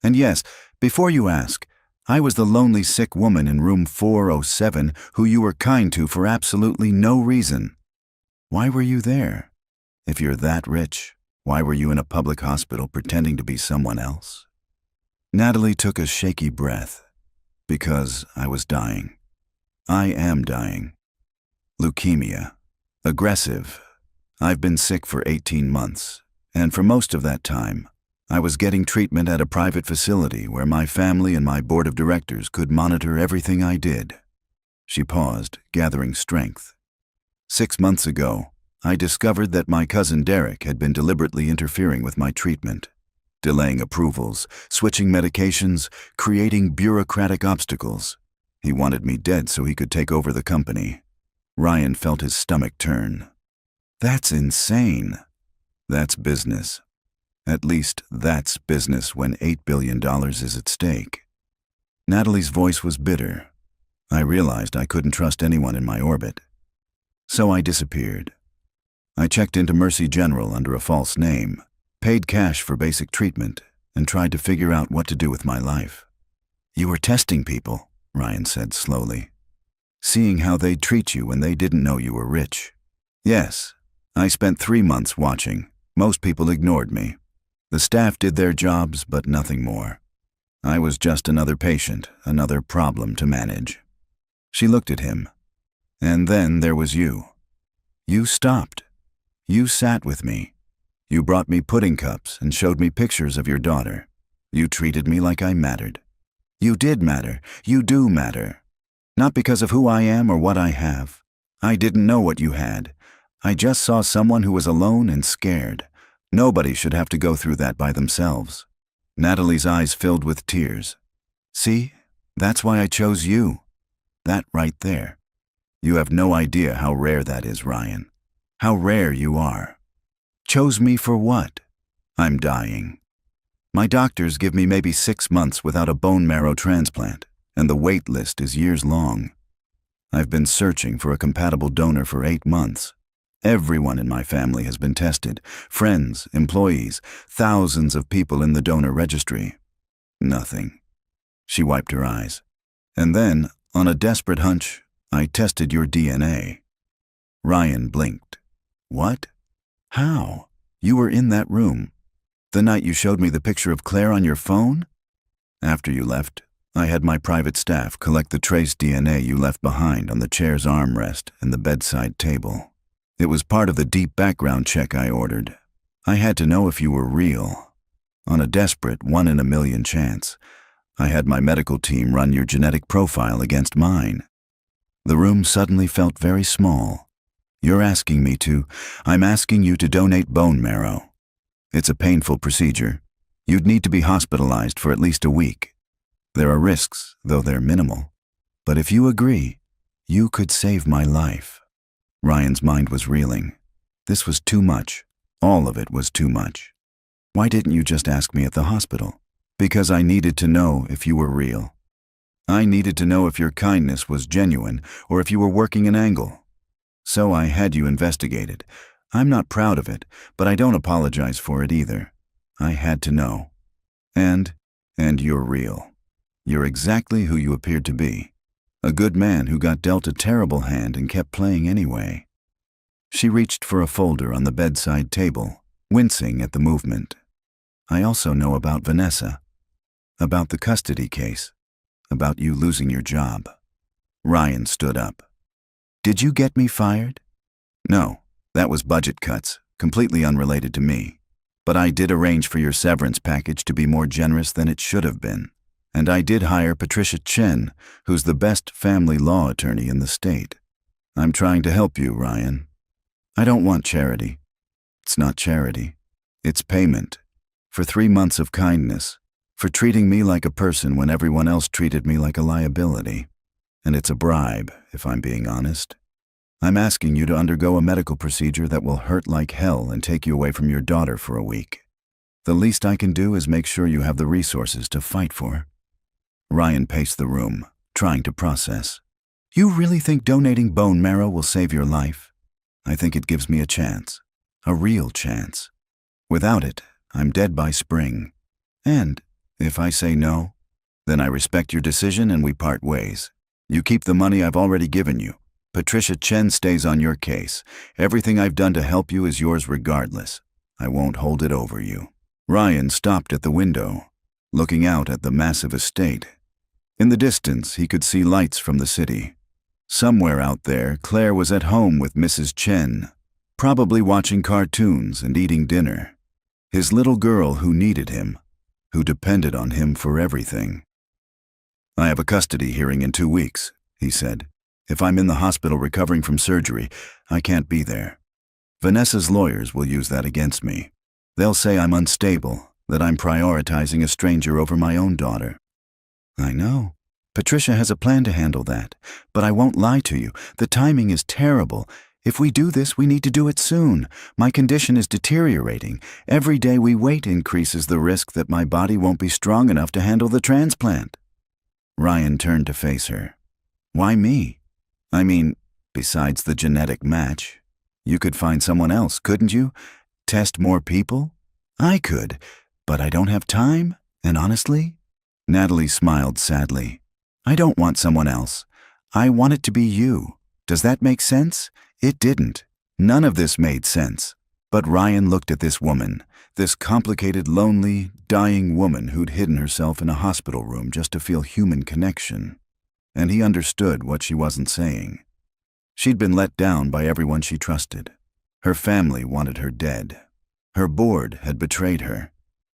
And yes, before you ask, I was the lonely sick woman in room 407 who you were kind to for absolutely no reason. Why were you there? If you're that rich, why were you in a public hospital pretending to be someone else?" Natalie took a shaky breath. "Because I was dying. I am dying. Leukemia. Aggressive. I've been sick for 18 months, and for most of that time, I was getting treatment at a private facility where my family and my board of directors could monitor everything I did." She paused, gathering strength. 6 months ago, I discovered that my cousin Derek had been deliberately interfering with my treatment, delaying approvals, switching medications, creating bureaucratic obstacles. He wanted me dead so he could take over the company. Ryan felt his stomach turn. "That's insane." "That's business. At least that's business when $8 billion is at stake." Natalie's voice was bitter. I realized I couldn't trust anyone in my orbit. So I disappeared. I checked into Mercy General under a false name, paid cash for basic treatment, and tried to figure out what to do with my life. "You were testing people," Ryan said slowly. "Seeing how they'd treat you when they didn't know you were rich." "Yes. I spent 3 months watching. Most people ignored me. The staff did their jobs, but nothing more. I was just another patient, another problem to manage." She looked at him. "And then there was you. You stopped. You sat with me. You brought me pudding cups and showed me pictures of your daughter. You treated me like I mattered. You did matter. You do matter. Not because of who I am or what I have. I didn't know what you had. I just saw someone who was alone and scared. Nobody should have to go through that by themselves." Natalie's eyes filled with tears. "See, that's why I chose you. That right there. You have no idea how rare that is, Ryan. How rare you are." "Chose me for what?" "I'm dying. My doctors give me maybe 6 months without a bone marrow transplant, and the wait list is years long. I've been searching for a compatible donor for 8 months. Everyone in my family has been tested, friends, employees, thousands of people in the donor registry. Nothing." She wiped her eyes. "And then, on a desperate hunch, I tested your DNA." Ryan blinked. "What? How? You were in that room. The night you showed me the picture of Claire on your phone?" "After you left, I had my private staff collect the trace DNA you left behind on the chair's armrest and the bedside table. It was part of the deep background check I ordered. I had to know if you were real. On a desperate 1 in a million chance, I had my medical team run your genetic profile against mine." The room suddenly felt very small. "You're asking me to. I'm asking you to donate bone marrow. It's a painful procedure. You'd need to be hospitalized for at least a week. There are risks, though they're minimal. But if you agree, you could save my life." Ryan's mind was reeling. This was too much. All of it was too much. "Why didn't you just ask me at the hospital?" "Because I needed to know if you were real. I needed to know if your kindness was genuine or if you were working an angle. So I had you investigated. I'm not proud of it, but I don't apologize for it either. I had to know. And you're real. You're exactly who you appeared to be. A good man who got dealt a terrible hand and kept playing anyway." She reached for a folder on the bedside table. wincing at the movement. I also know about Vanessa, about the custody case, about you losing your job. Ryan stood up. Did you get me fired? No, that was budget cuts, completely unrelated to me. But I did arrange for your severance package to be more generous than it should have been. And I did hire Patricia Chen, who's the best family law attorney in the state. I'm trying to help you, Ryan. I don't want charity. It's not charity. It's payment. For 3 months of kindness. For treating me like a person when everyone else treated me like a liability. And it's a bribe, if I'm being honest. I'm asking you to undergo a medical procedure that will hurt like hell and take you away from your daughter for a week. The least I can do is make sure you have the resources to fight for. Ryan paced the room, trying to process. You really think donating bone marrow will save your life? I think it gives me a chance. A real chance. Without it, I'm dead by spring. And if I say no, then I respect your decision and we part ways. You keep the money I've already given you. Patricia Chen stays on your case. Everything I've done to help you is yours regardless. I won't hold it over you. Ryan stopped at the window, looking out at the massive estate. In the distance, he could see lights from the city. Somewhere out there, Claire was at home with Mrs. Chen, probably watching cartoons and eating dinner. His little girl who needed him, who depended on him for everything. I have a custody hearing in 2 weeks, he said. If I'm in the hospital recovering from surgery, I can't be there. Vanessa's lawyers will use that against me. They'll say I'm unstable, that I'm prioritizing a stranger over my own daughter. I know. Patricia has a plan to handle that, but I won't lie to you. The timing is terrible. If we do this, we need to do it soon. My condition is deteriorating. Every day we wait increases the risk that my body won't be strong enough to handle the transplant. Ryan turned to face her. Why me? I mean, besides the genetic match, you could find someone else, couldn't you? Test more people? I could, but I don't have time, and honestly, Natalie smiled sadly. I don't want someone else. I want it to be you. Does that make sense? It didn't. None of this made sense. But Ryan looked at this woman, this complicated, lonely, dying woman who'd hidden herself in a hospital room just to feel human connection. And he understood what she wasn't saying. She'd been let down by everyone she trusted. Her family wanted her dead. Her board had betrayed her.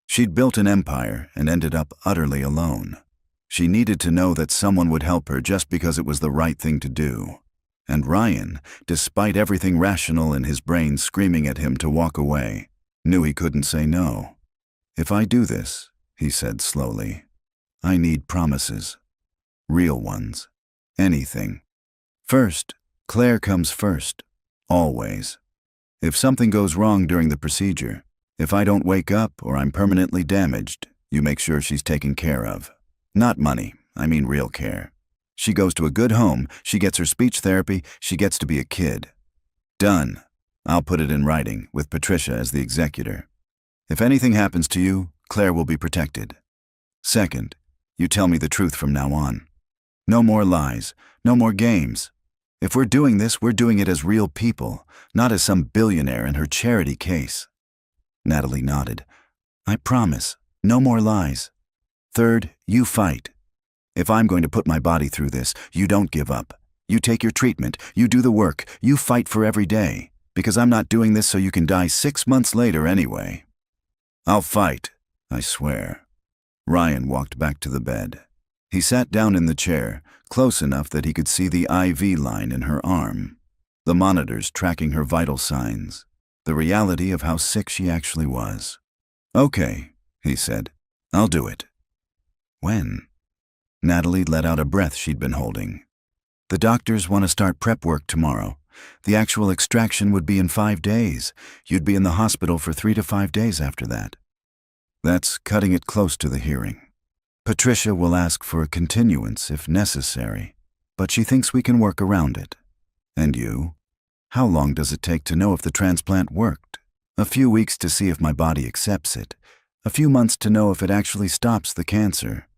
She'd built an empire and ended up utterly alone. She needed to know that someone would help her just because it was the right thing to do. And Ryan, despite everything rational in his brain screaming at him to walk away, knew he couldn't say no. If I do this, he said slowly, I need promises. Real ones. Anything. First, Claire comes first. Always. If something goes wrong during the procedure, if I don't wake up or I'm permanently damaged, you make sure she's taken care of. Not money, I mean real care. She goes to a good home, she gets her speech therapy, she gets to be a kid. Done. I'll put it in writing, with Patricia as the executor. If anything happens to you, Claire will be protected. Second, you tell me the truth from now on. No more lies, no more games. If we're doing this, we're doing it as real people, not as some billionaire in her charity case. Natalie nodded. I promise, no more lies. Third, you fight. If I'm going to put my body through this, you don't give up. You take your treatment, you do the work, you fight for every day, because I'm not doing this so you can die 6 months later anyway. I'll fight, I swear. Ryan walked back to the bed. He sat down in the chair, close enough that he could see the IV line in her arm, the monitors tracking her vital signs, the reality of how sick she actually was. Okay, he said. I'll do it. When? Natalie let out a breath she'd been holding. The doctors want to start prep work tomorrow. The actual extraction would be in 5 days. You'd be in the hospital for 3 to 5 days after that. That's cutting it close to the hearing. Patricia will ask for a continuance if necessary, but she thinks we can work around it. And you? How long does it take to know if the transplant worked? A few weeks to see if my body accepts it. A few months to know if it actually stops the cancer.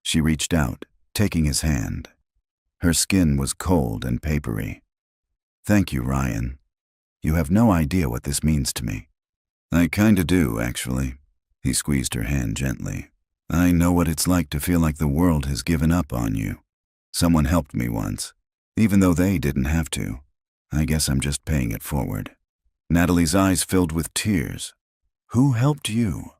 She reached out, taking his hand. Her skin was cold and papery. Thank you, Ryan. You have no idea what this means to me. I kinda do, actually. He squeezed her hand gently. I know what it's like to feel like the world has given up on you. Someone helped me once, even though they didn't have to. I guess I'm just paying it forward. Natalie's eyes filled with tears. Who helped you?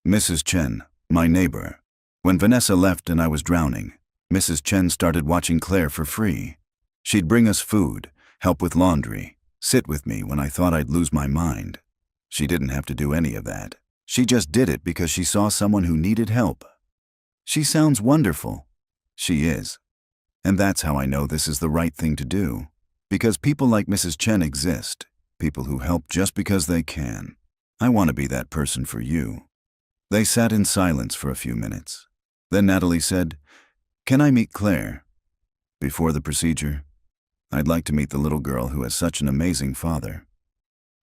Mrs. Chen, my neighbor. When Vanessa left and I was drowning, Mrs. Chen started watching Claire for free. She'd bring us food, help with laundry, sit with me when I thought I'd lose my mind. She didn't have to do any of that. She just did it because she saw someone who needed help. She sounds wonderful. She is. And that's how I know this is the right thing to do. Because people like Mrs. Chen exist. People who help just because they can. I want to be that person for you. They sat in silence for a few minutes. Then Natalie said, "Can I meet Claire?" Before the procedure, "I'd like to meet the little girl who has such an amazing father."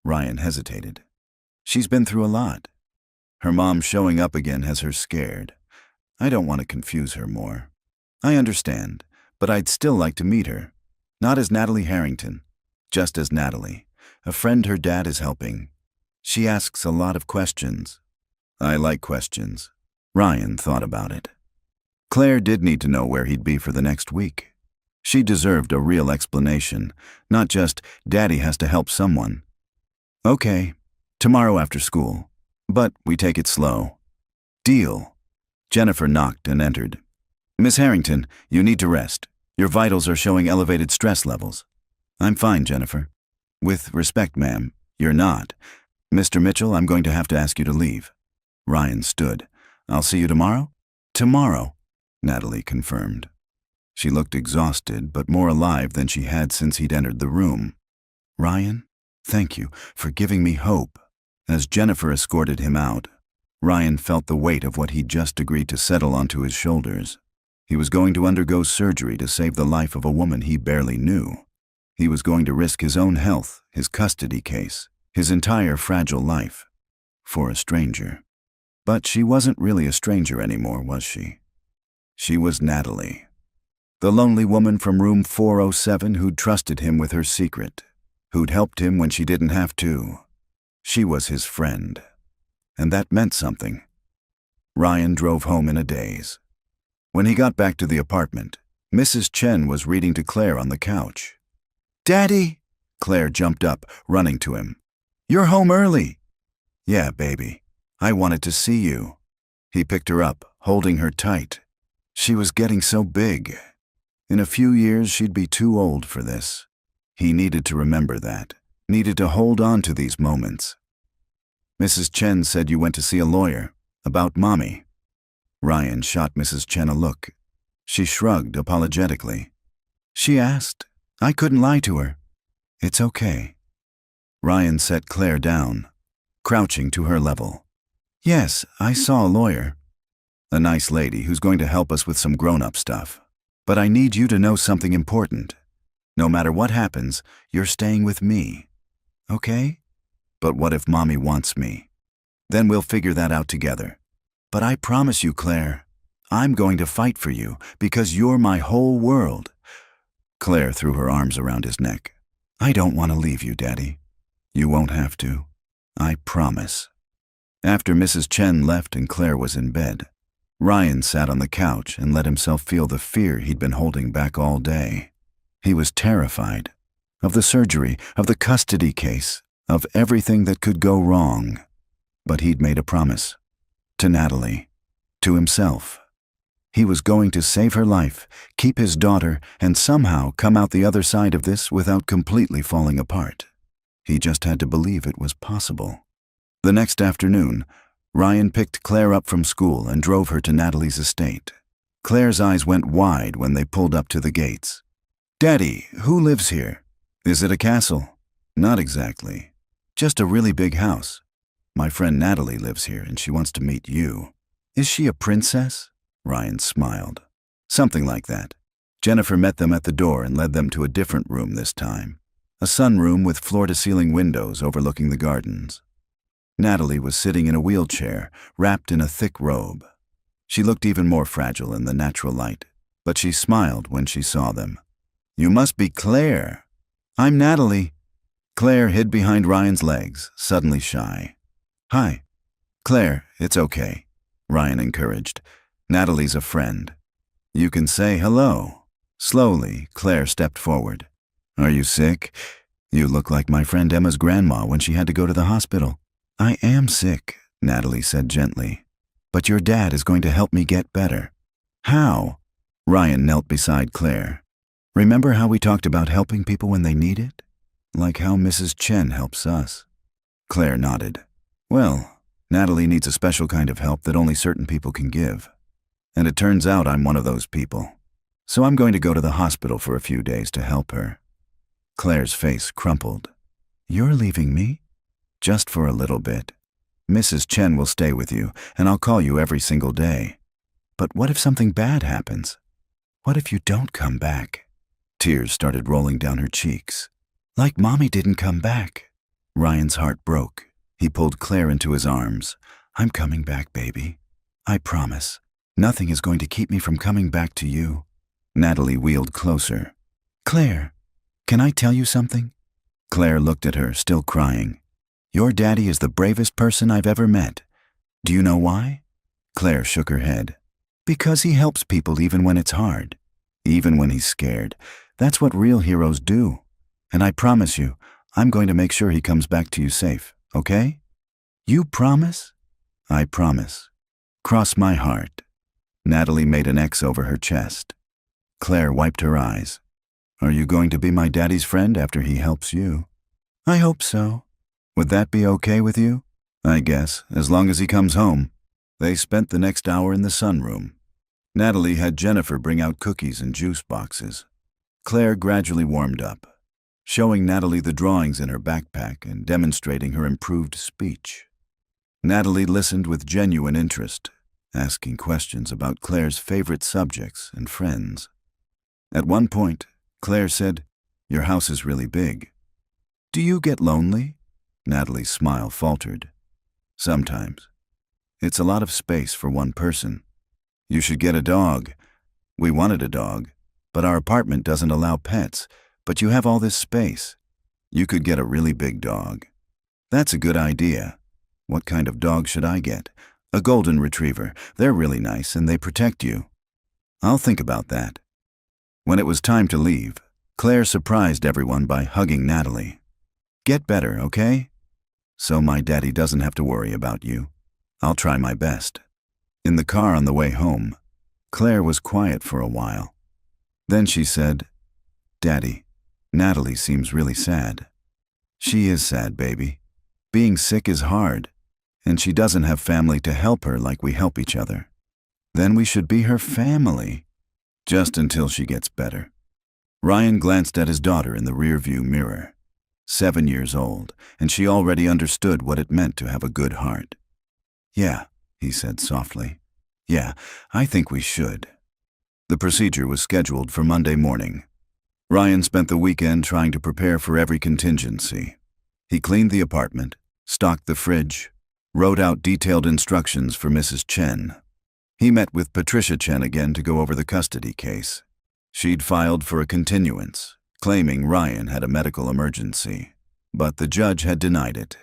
Ryan hesitated. She's been through a lot. Her mom showing up again has her scared. I don't want to confuse her more. I understand, but I'd still like to meet her. Not as Natalie Harrington, just as Natalie, a friend her dad is helping. She asks a lot of questions. I like questions. Ryan thought about it. Claire did need to know where he'd be for the next week. She deserved a real explanation, not just, "Daddy has to help someone." "Okay, tomorrow after school. But we take it slow." "Deal." Jennifer knocked and entered. "Miss Harrington, you need to rest. Your vitals are showing elevated stress levels." "I'm fine, Jennifer." "With respect, ma'am, you're not. Mr. Mitchell, I'm going to have to ask you to leave." Ryan stood. "I'll see you tomorrow?" "Tomorrow," Natalie confirmed. She looked exhausted, but more alive than she had since he'd entered the room. "Ryan, thank you for giving me hope." As Jennifer escorted him out, Ryan felt the weight of what he'd just agreed to settle onto his shoulders. He was going to undergo surgery to save the life of a woman he barely knew. He was going to risk his own health, his custody case, his entire fragile life, for a stranger. But she wasn't really a stranger anymore, was she? She was Natalie, the lonely woman from room 407 who'd trusted him with her secret, who'd helped him when she didn't have to. She was his friend, and that meant something. Ryan drove home in a daze. When he got back to the apartment, Mrs. Chen was reading to Claire on the couch. "Daddy!" Claire jumped up, running to him. "You're home early." "Yeah, baby. I wanted to see you." He picked her up, holding her tight. She was getting so big. In a few years, she'd be too old for this. He needed to remember that, needed to hold on to these moments. "Mrs. Chen said you went to see a lawyer, about Mommy." Ryan shot Mrs. Chen a look. She shrugged apologetically. "She asked. I couldn't lie to her." "It's okay." Ryan set Claire down, crouching to her level. "Yes, I saw a lawyer. A nice lady who's going to help us with some grown-up stuff. But I need you to know something important. No matter what happens, you're staying with me. Okay? But what if Mommy wants me? Then we'll figure that out together. But I promise you, Claire, I'm going to fight for you because you're my whole world." Claire threw her arms around his neck. "I don't want to leave you, Daddy. You won't have to. I promise." After Mrs. Chen left and Claire was in bed, Ryan sat on the couch and let himself feel the fear he'd been holding back all day. He was terrified of the surgery, of the custody case, of everything that could go wrong. But he'd made a promise. To Natalie. To himself. He was going to save her life, keep his daughter, and somehow come out the other side of this without completely falling apart. He just had to believe it was possible. The next afternoon, Ryan picked Claire up from school and drove her to Natalie's estate. Claire's eyes went wide when they pulled up to the gates. "Daddy, who lives here? Is it a castle?" "Not exactly. Just a really big house. My friend Natalie lives here and she wants to meet you." "Is she a princess?" Ryan smiled. "Something like that." Jennifer met them at the door and led them to a different room this time. A sunroom with floor-to-ceiling windows overlooking the gardens. Natalie was sitting in a wheelchair, wrapped in a thick robe. She looked even more fragile in the natural light, but she smiled when she saw them. "You must be Claire." "I'm Natalie." Claire hid behind Ryan's legs, suddenly shy. Hi. Claire, it's okay, Ryan encouraged. Natalie's a friend. You can say hello. Slowly, Claire stepped forward. Are you sick? You look like my friend Emma's grandma when she had to go to the hospital. I am sick, Natalie said gently. But your dad is going to help me get better. How? Ryan knelt beside Claire. Remember how we talked about helping people when they need it? Like how Mrs. Chen helps us. Claire nodded. Well, Natalie needs a special kind of help that only certain people can give. And it turns out I'm one of those people. So I'm going to go to the hospital for a few days to help her. Claire's face crumpled. You're leaving me? Just for a little bit. Mrs. Chen will stay with you, and I'll call you every single day. But what if something bad happens? What if you don't come back? Tears started rolling down her cheeks. Like Mommy didn't come back. Ryan's heart broke. He pulled Claire into his arms. I'm coming back, baby. I promise. Nothing is going to keep me from coming back to you. Natalie wheeled closer. Claire, can I tell you something? Claire looked at her, still crying. Your daddy is the bravest person I've ever met. Do you know why? Claire shook her head. Because he helps people even when it's hard. Even when he's scared. That's what real heroes do. And I promise you, I'm going to make sure he comes back to you safe, okay? You promise? I promise. Cross my heart. Natalie made an X over her chest. Claire wiped her eyes. Are you going to be my daddy's friend after he helps you? I hope so. Would that be okay with you? I guess, as long as he comes home. They spent the next hour in the sunroom. Natalie had Jennifer bring out cookies and juice boxes. Claire gradually warmed up, showing Natalie the drawings in her backpack and demonstrating her improved speech. Natalie listened with genuine interest, asking questions about Claire's favorite subjects and friends. At one point, Claire said, Your house is really big. Do you get lonely? Natalie's smile faltered. Sometimes. It's a lot of space for one person. You should get a dog. We wanted a dog, but our apartment doesn't allow pets, but you have all this space. You could get a really big dog. That's a good idea. What kind of dog should I get? A golden retriever. They're really nice and they protect you. I'll think about that. When it was time to leave, Claire surprised everyone by hugging Natalie. Get better, okay? So my daddy doesn't have to worry about you. I'll try my best. In the car on the way home, Claire was quiet for a while. Then she said, Daddy, Natalie seems really sad. She is sad, baby. Being sick is hard, and she doesn't have family to help her like we help each other. Then we should be her family, just until she gets better. Ryan glanced at his daughter in the rearview mirror. 7 years old, and she already understood what it meant to have a good heart. Yeah, he said softly. Yeah, I think we should. The procedure was scheduled for Monday morning. Ryan spent the weekend trying to prepare for every contingency. He cleaned the apartment, stocked the fridge, wrote out detailed instructions for Mrs. Chen. He met with Patricia Chen again to go over the custody case. She'd filed for a continuance, claiming Ryan had a medical emergency, but the judge had denied it.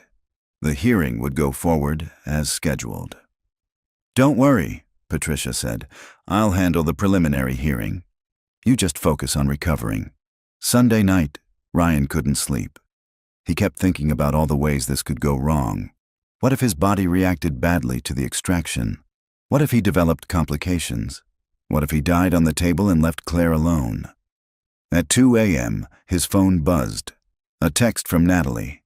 The hearing would go forward as scheduled. Don't worry, Patricia said. I'll handle the preliminary hearing. You just focus on recovering. Sunday night, Ryan couldn't sleep. He kept thinking about all the ways this could go wrong. What if his body reacted badly to the extraction? What if he developed complications? What if he died on the table and left Claire alone? At 2 a.m., his phone buzzed. A text from Natalie.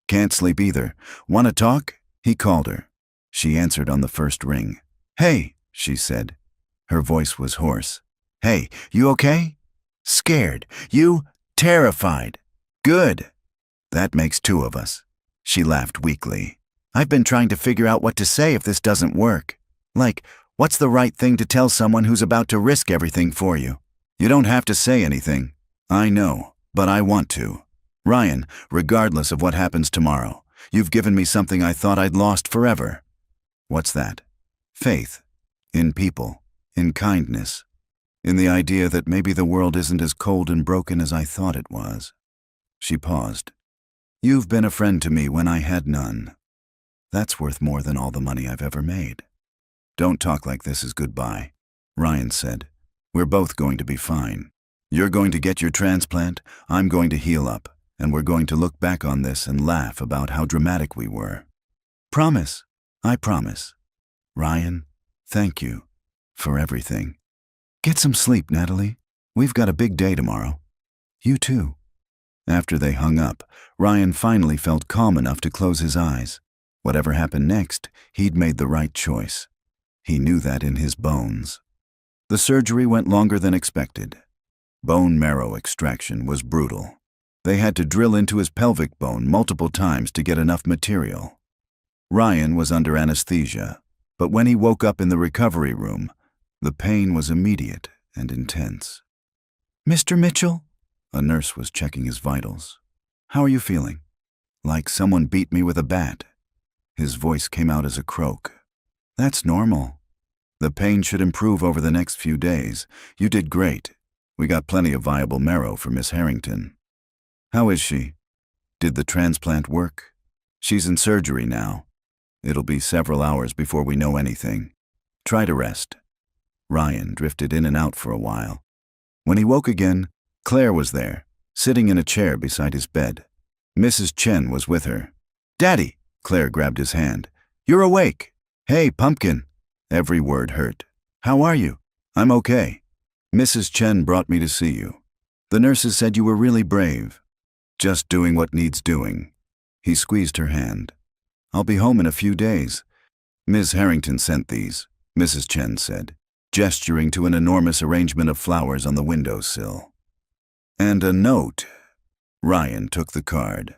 Can't sleep either. Want to talk? He called her. She answered on the first ring. Hey, she said. Her voice was hoarse. Hey, you okay? Scared. You? Terrified. Good. That makes two of us. She laughed weakly. I've been trying to figure out what to say if this doesn't work. Like, what's the right thing to tell someone who's about to risk everything for you? You don't have to say anything. I know, but I want to. Ryan, regardless of what happens tomorrow, you've given me something I thought I'd lost forever. What's that? Faith. In people. In kindness. In the idea that maybe the world isn't as cold and broken as I thought it was. She paused. You've been a friend to me when I had none. That's worth more than all the money I've ever made. Don't talk like this is goodbye, Ryan said. We're both going to be fine. You're going to get your transplant, I'm going to heal up, and we're going to look back on this and laugh about how dramatic we were. Promise. I promise. Ryan, thank you for everything. Get some sleep, Natalie. We've got a big day tomorrow. You too. After they hung up, Ryan finally felt calm enough to close his eyes. Whatever happened next, he'd made the right choice. He knew that in his bones. The surgery went longer than expected. Bone marrow extraction was brutal. They had to drill into his pelvic bone multiple times to get enough material. Ryan was under anesthesia, but when he woke up in the recovery room, the pain was immediate and intense. Mr. Mitchell? A nurse was checking his vitals. How are you feeling? Like someone beat me with a bat. His voice came out as a croak. That's normal. The pain should improve over the next few days. You did great. We got plenty of viable marrow for Miss Harrington. How is she? Did the transplant work? She's in surgery now. It'll be several hours before we know anything. Try to rest. Ryan drifted in and out for a while. When he woke again, Claire was there, sitting in a chair beside his bed. Mrs. Chen was with her. Daddy! Claire grabbed his hand. You're awake! Hey, Pumpkin! Every word hurt. How are you? I'm okay. Mrs. Chen brought me to see you. The nurses said you were really brave. Just doing what needs doing. He squeezed her hand. I'll be home in a few days. Ms. Harrington sent these, Mrs. Chen said, gesturing to an enormous arrangement of flowers on the windowsill. And a note. Ryan took the card.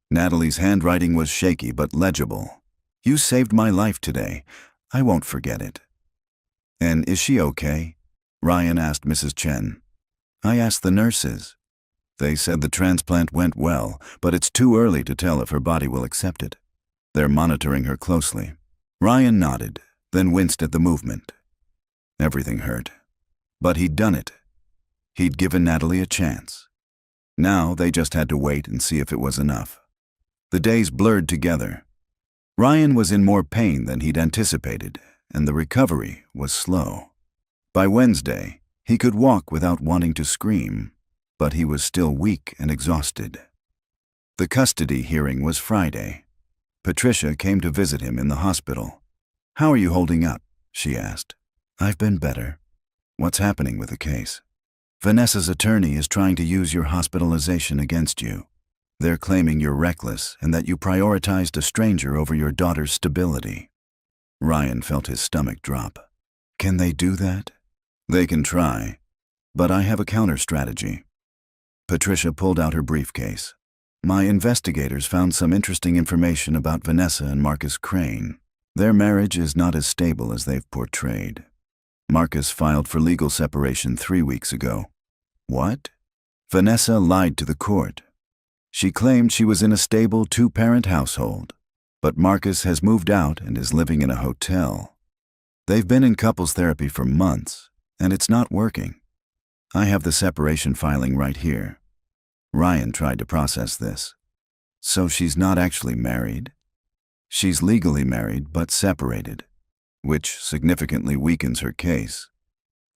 Natalie's handwriting was shaky but legible. You saved my life today. I won't forget it. And is she okay? Ryan asked Mrs. Chen. I asked the nurses. They said the transplant went well, but it's too early to tell if her body will accept it. They're monitoring her closely. Ryan nodded, then winced at the movement. Everything hurt. But he'd done it. He'd given Natalie a chance. Now they just had to wait and see if it was enough. The days blurred together. Ryan was in more pain than he'd anticipated, and the recovery was slow. By Wednesday, he could walk without wanting to scream, but he was still weak and exhausted. The custody hearing was Friday. Patricia came to visit him in the hospital. How are you holding up? She asked. I've been better. What's happening with the case? Vanessa's attorney is trying to use your hospitalization against you. They're claiming you're reckless and that you prioritized a stranger over your daughter's stability. Ryan felt his stomach drop. Can they do that? They can try, but I have a counter-strategy. Patricia pulled out her briefcase. My investigators found some interesting information about Vanessa and Marcus Crane. Their marriage is not as stable as they've portrayed. Marcus filed for legal separation 3 weeks ago. What? Vanessa lied to the court. She claimed she was in a stable 2-parent household, but Marcus has moved out and is living in a hotel. They've been in couples therapy for months, and it's not working. I have the separation filing right here. Ryan tried to process this. So she's not actually married? She's legally married but separated, which significantly weakens her case.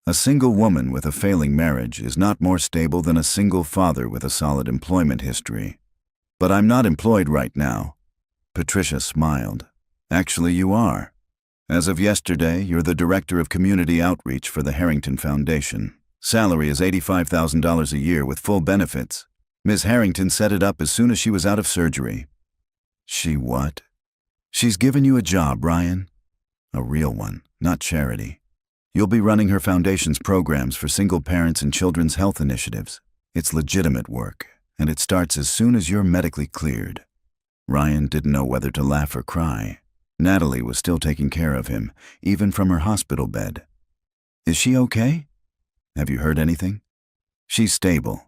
A single woman with a failing marriage is not more stable than a single father with a solid employment history. But I'm not employed right now. Patricia smiled. Actually, you are. As of yesterday, you're the Director of Community Outreach for the Harrington Foundation. Salary is $85,000 a year with full benefits. Ms. Harrington set it up as soon as she was out of surgery. She what? She's given you a job, Ryan. A real one, not charity. You'll be running her foundation's programs for single parents and children's health initiatives. It's legitimate work, and it starts as soon as you're medically cleared. Ryan didn't know whether to laugh or cry. Natalie was still taking care of him, even from her hospital bed. Is she okay? Have you heard anything? She's stable.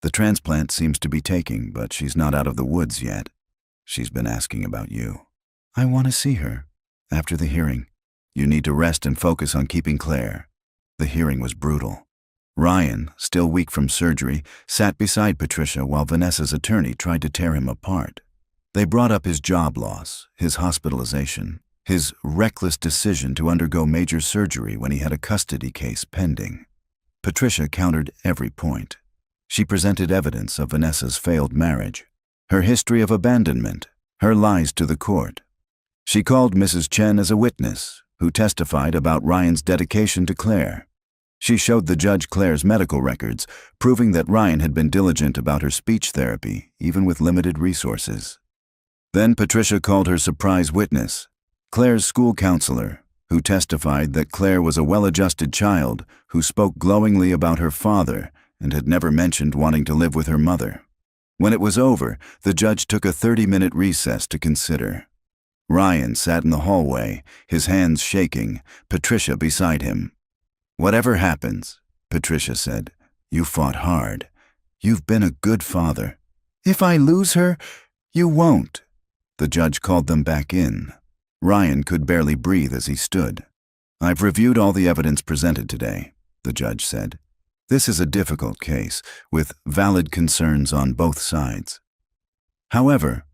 The transplant seems to be taking, but she's not out of the woods yet. She's been asking about you. I want to see her. After the hearing. You need to rest and focus on keeping Claire. The hearing was brutal. Ryan, still weak from surgery, sat beside Patricia while Vanessa's attorney tried to tear him apart. They brought up his job loss, his hospitalization, his reckless decision to undergo major surgery when he had a custody case pending. Patricia countered every point. She presented evidence of Vanessa's failed marriage, her history of abandonment, her lies to the court. She called Mrs. Chen as a witness, who testified about Ryan's dedication to Claire. She showed the judge Claire's medical records, proving that Ryan had been diligent about her speech therapy, even with limited resources. Then Patricia called her surprise witness, Claire's school counselor, who testified that Claire was a well-adjusted child who spoke glowingly about her father and had never mentioned wanting to live with her mother. When it was over, the judge took a 30-minute recess to consider. Ryan sat in the hallway, his hands shaking, Patricia beside him. "Whatever happens," Patricia said, "you fought hard. You've been a good father. If I lose her, you won't." The judge called them back in. Ryan could barely breathe as he stood. "I've reviewed all the evidence presented today," the judge said. "This is a difficult case, with valid concerns on both sides. However,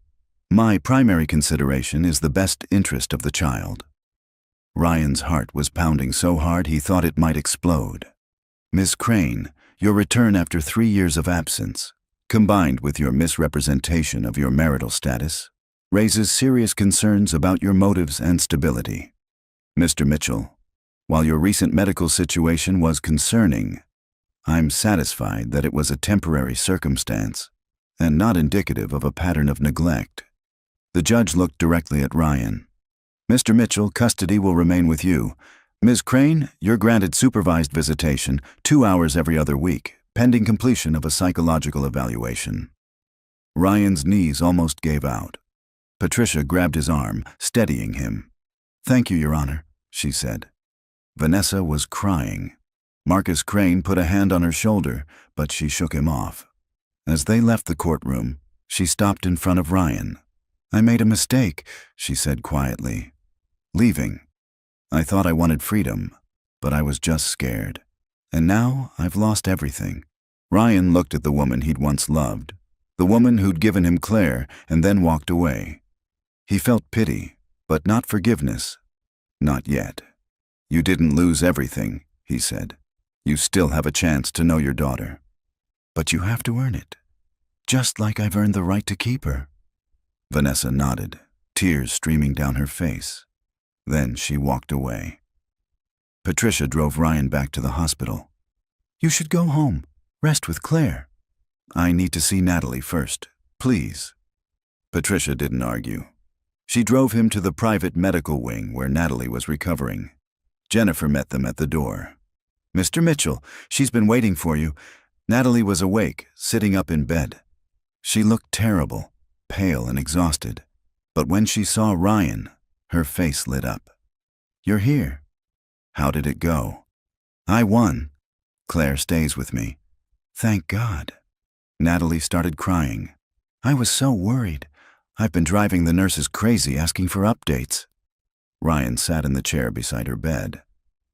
my primary consideration is the best interest of the child." Ryan's heart was pounding so hard he thought it might explode. "Ms. Crane, your return after 3 years of absence, combined with your misrepresentation of your marital status, raises serious concerns about your motives and stability. Mr. Mitchell, while your recent medical situation was concerning, I'm satisfied that it was a temporary circumstance and not indicative of a pattern of neglect." The judge looked directly at Ryan. "Mr. Mitchell, custody will remain with you. Ms. Crane, you're granted supervised visitation 2 hours every other week, pending completion of a psychological evaluation." Ryan's knees almost gave out. Patricia grabbed his arm, steadying him. "Thank you, Your Honor," she said. Vanessa was crying. Marcus Crane put a hand on her shoulder, but she shook him off. As they left the courtroom, she stopped in front of Ryan. "I made a mistake," she said quietly. "Leaving. I thought I wanted freedom, but I was just scared. And now I've lost everything." Ryan looked at the woman he'd once loved, the woman who'd given him Claire and then walked away. He felt pity, but not forgiveness. "Not yet. You didn't lose everything," he said. "You still have a chance to know your daughter. But you have to earn it, just like I've earned the right to keep her." Vanessa nodded, tears streaming down her face. Then she walked away. Patricia drove Ryan back to the hospital. "You should go home. Rest with Claire." "I need to see Natalie first, please." Patricia didn't argue. She drove him to the private medical wing where Natalie was recovering. Jennifer met them at the door. "Mr. Mitchell, she's been waiting for you." Natalie was awake, sitting up in bed. She looked terrible, pale and exhausted. But when she saw Ryan, her face lit up. "You're here. How did it go?" "I won. Claire stays with me." "Thank God." Natalie started crying. "I was so worried. I've been driving the nurses crazy asking for updates." Ryan sat in the chair beside her bed.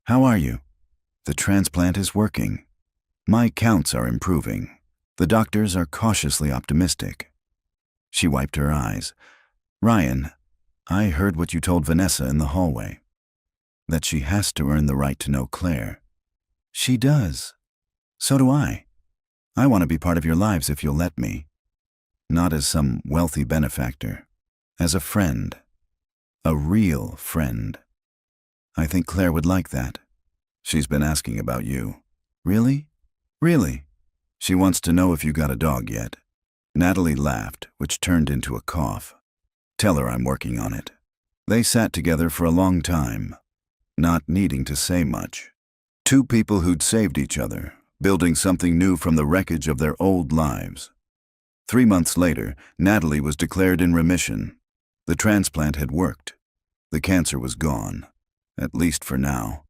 "How are you?" "The transplant is working. My counts are improving. The doctors are cautiously optimistic." She wiped her eyes. "Ryan, I heard what you told Vanessa in the hallway. That she has to earn the right to know Claire." "She does. So do I. I want to be part of your lives if you'll let me. Not as some wealthy benefactor. As a friend. A real friend. I think Claire would like that. She's been asking about you." "Really?" "Really. She wants to know if you got a dog yet." Natalie laughed, which turned into a cough. "Tell her I'm working on it." They sat together for a long time, not needing to say much. Two people who'd saved each other, building something new from the wreckage of their old lives. 3 months later, Natalie was declared in remission. The transplant had worked. The cancer was gone, at least for now.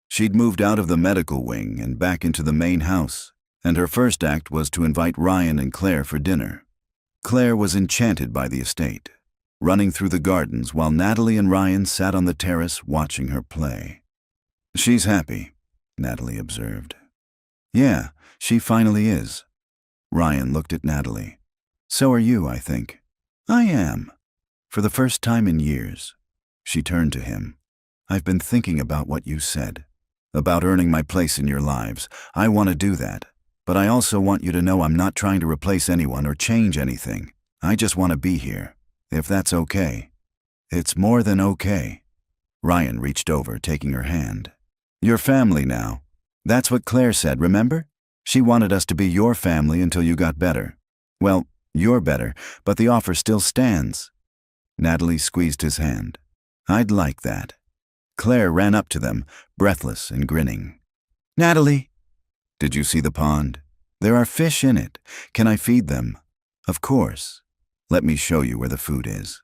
She'd moved out of the medical wing and back into the main house, and her first act was to invite Ryan and Claire for dinner. Claire was enchanted by the estate, running through the gardens while Natalie and Ryan sat on the terrace watching her play. "She's happy," Natalie observed. "Yeah, she finally is." Ryan looked at Natalie. "So are you, I think." I am. For the first time in years. She turned to him. I've been thinking about what you said. About earning my place in your lives. I want to do that. But I also want you to know I'm not trying to replace anyone or change anything. I just want to be here. If that's okay. It's more than okay. Ryan reached over, taking her hand. Your family now. That's what Claire said, remember? She wanted us to be your family until you got better. Well, you're better, but the offer still stands. Natalie squeezed his hand. I'd like that. Claire ran up to them, breathless and grinning. Natalie! Did you see the pond? There are fish in it. Can I feed them? Of course. Let me show you where the food is.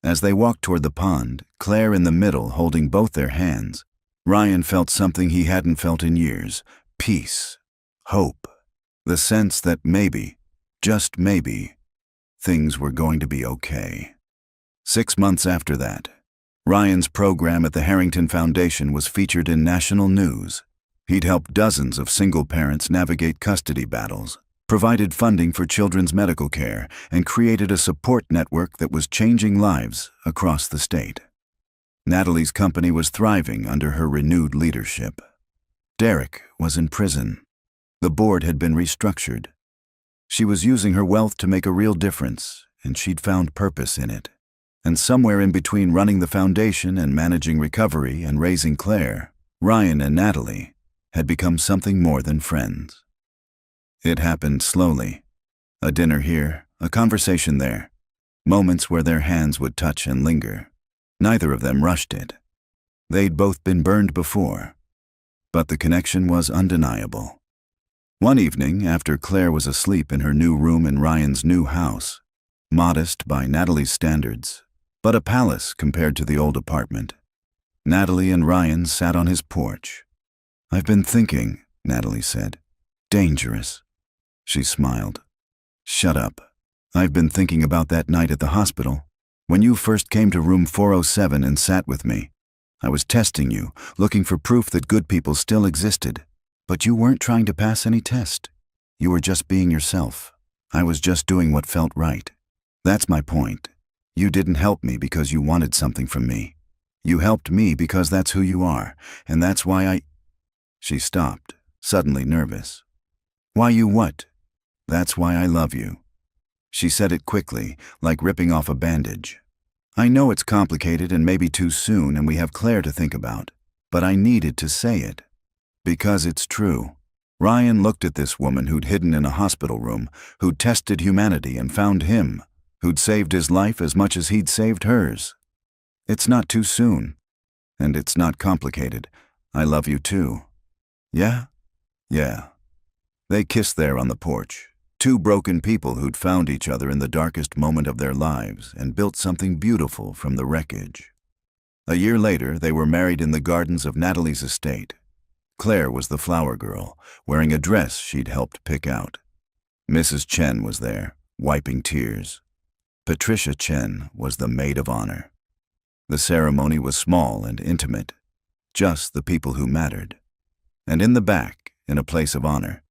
As they walked toward the pond, Claire in the middle holding both their hands, Ryan felt something he hadn't felt in years. Peace. Hope. The sense that maybe, just maybe, things were going to be okay. 6 months after that, Ryan's program at the Harrington Foundation was featured in national news. He'd helped dozens of single parents navigate custody battles, provided funding for children's medical care, and created a support network that was changing lives across the state. Natalie's company was thriving under her renewed leadership. Derek was in prison. The board had been restructured. She was using her wealth to make a real difference, and she'd found purpose in it. And somewhere in between running the foundation and managing recovery and raising Claire, Ryan and Natalie had become something more than friends. It happened slowly. A dinner here, a conversation there. Moments where their hands would touch and linger. Neither of them rushed it. They'd both been burned before. But the connection was undeniable. One evening, after Claire was asleep in her new room in Ryan's new house, modest by Natalie's standards, but a palace compared to the old apartment, Natalie and Ryan sat on his porch. I've been thinking, Natalie said. Dangerous. She smiled. Shut up. I've been thinking about that night at the hospital. When you first came to room 407 and sat with me, I was testing you, looking for proof that good people still existed. But you weren't trying to pass any test. You were just being yourself. I was just doing what felt right. That's my point. You didn't help me because you wanted something from me. You helped me because that's who you are, and that's why I... She stopped, suddenly nervous. Why you what? That's why I love you. She said it quickly, like ripping off a bandage. I know it's complicated and maybe too soon and we have Claire to think about, but I needed to say it. Because it's true. Ryan looked at this woman who'd hidden in a hospital room, who'd tested humanity and found him, who'd saved his life as much as he'd saved hers. It's not too soon. And it's not complicated. I love you too. Yeah? Yeah. They kissed there on the porch. Two broken people who'd found each other in the darkest moment of their lives and built something beautiful from the wreckage. A year later, they were married in the gardens of Natalie's estate. Claire was the flower girl, wearing a dress she'd helped pick out. Mrs. Chen was there, wiping tears. Patricia Chen was the maid of honor. The ceremony was small and intimate, just the people who mattered. And in the back, in a place of honor,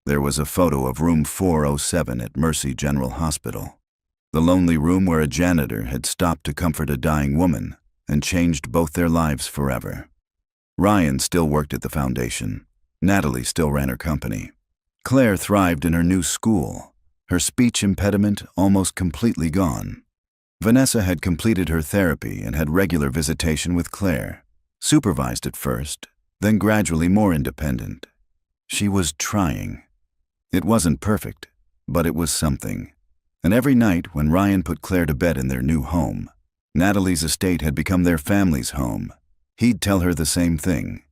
there was a photo of room 407 at Mercy General Hospital, the lonely room where a janitor had stopped to comfort a dying woman and changed both their lives forever. Ryan still worked at the foundation. Natalie still ran her company. Claire thrived in her new school, her speech impediment almost completely gone. Vanessa had completed her therapy and had regular visitation with Claire, supervised at first, then gradually more independent. She was trying. It wasn't perfect, but it was something. And every night when Ryan put Claire to bed in their new home, Natalie's estate had become their family's home. He'd tell her the same thing.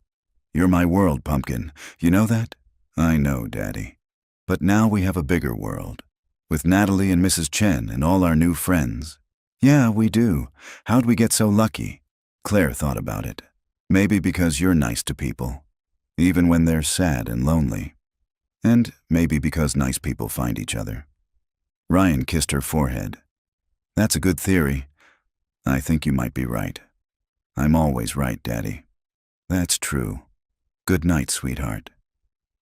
You're my world, Pumpkin. You know that? I know, Daddy. But now we have a bigger world, with Natalie and Mrs. Chen and all our new friends. Yeah, we do. How'd we get so lucky? Claire thought about it. Maybe because you're nice to people, even when they're sad and lonely. And maybe because nice people find each other. Ryan kissed her forehead. That's a good theory. I think you might be right. I'm always right, Daddy. That's true. Good night, sweetheart.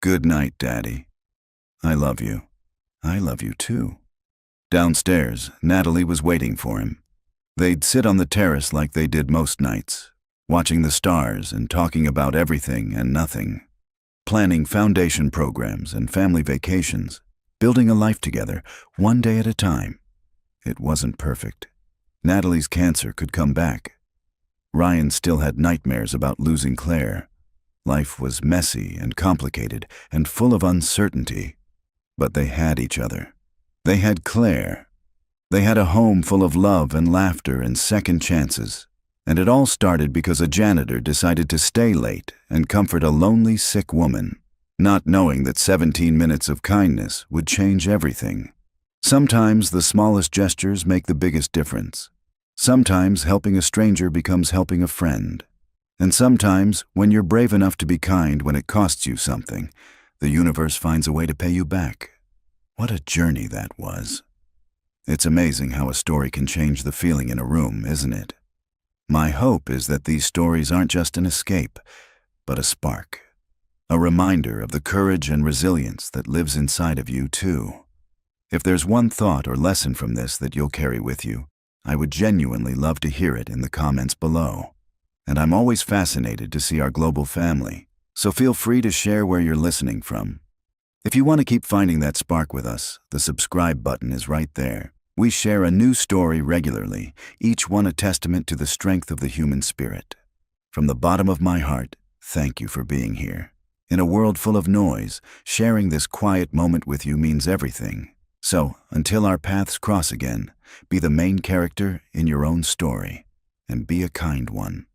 Good night, Daddy. I love you. I love you too. Downstairs, Natalie was waiting for him. They'd sit on the terrace like they did most nights, watching the stars and talking about everything and nothing, planning foundation programs and family vacations, building a life together, one day at a time. It wasn't perfect. Natalie's cancer could come back. Ryan still had nightmares about losing Claire. Life was messy and complicated and full of uncertainty. But they had each other. They had Claire. They had a home full of love and laughter and second chances. And it all started because a janitor decided to stay late and comfort a lonely, sick woman, not knowing that 17 minutes of kindness would change everything. Sometimes the smallest gestures make the biggest difference. Sometimes helping a stranger becomes helping a friend. And sometimes, when you're brave enough to be kind when it costs you something, the universe finds a way to pay you back. What a journey that was. It's amazing how a story can change the feeling in a room, isn't it? My hope is that these stories aren't just an escape, but a spark. A reminder of the courage and resilience that lives inside of you, too. If there's one thought or lesson from this that you'll carry with you, I would genuinely love to hear it in the comments below. And I'm always fascinated to see our global family, so feel free to share where you're listening from. If you want to keep finding that spark with us, the subscribe button is right there. We share a new story regularly, each one a testament to the strength of the human spirit. From the bottom of my heart, thank you for being here. In a world full of noise, sharing this quiet moment with you means everything. So, until our paths cross again, be the main character in your own story, and be a kind one.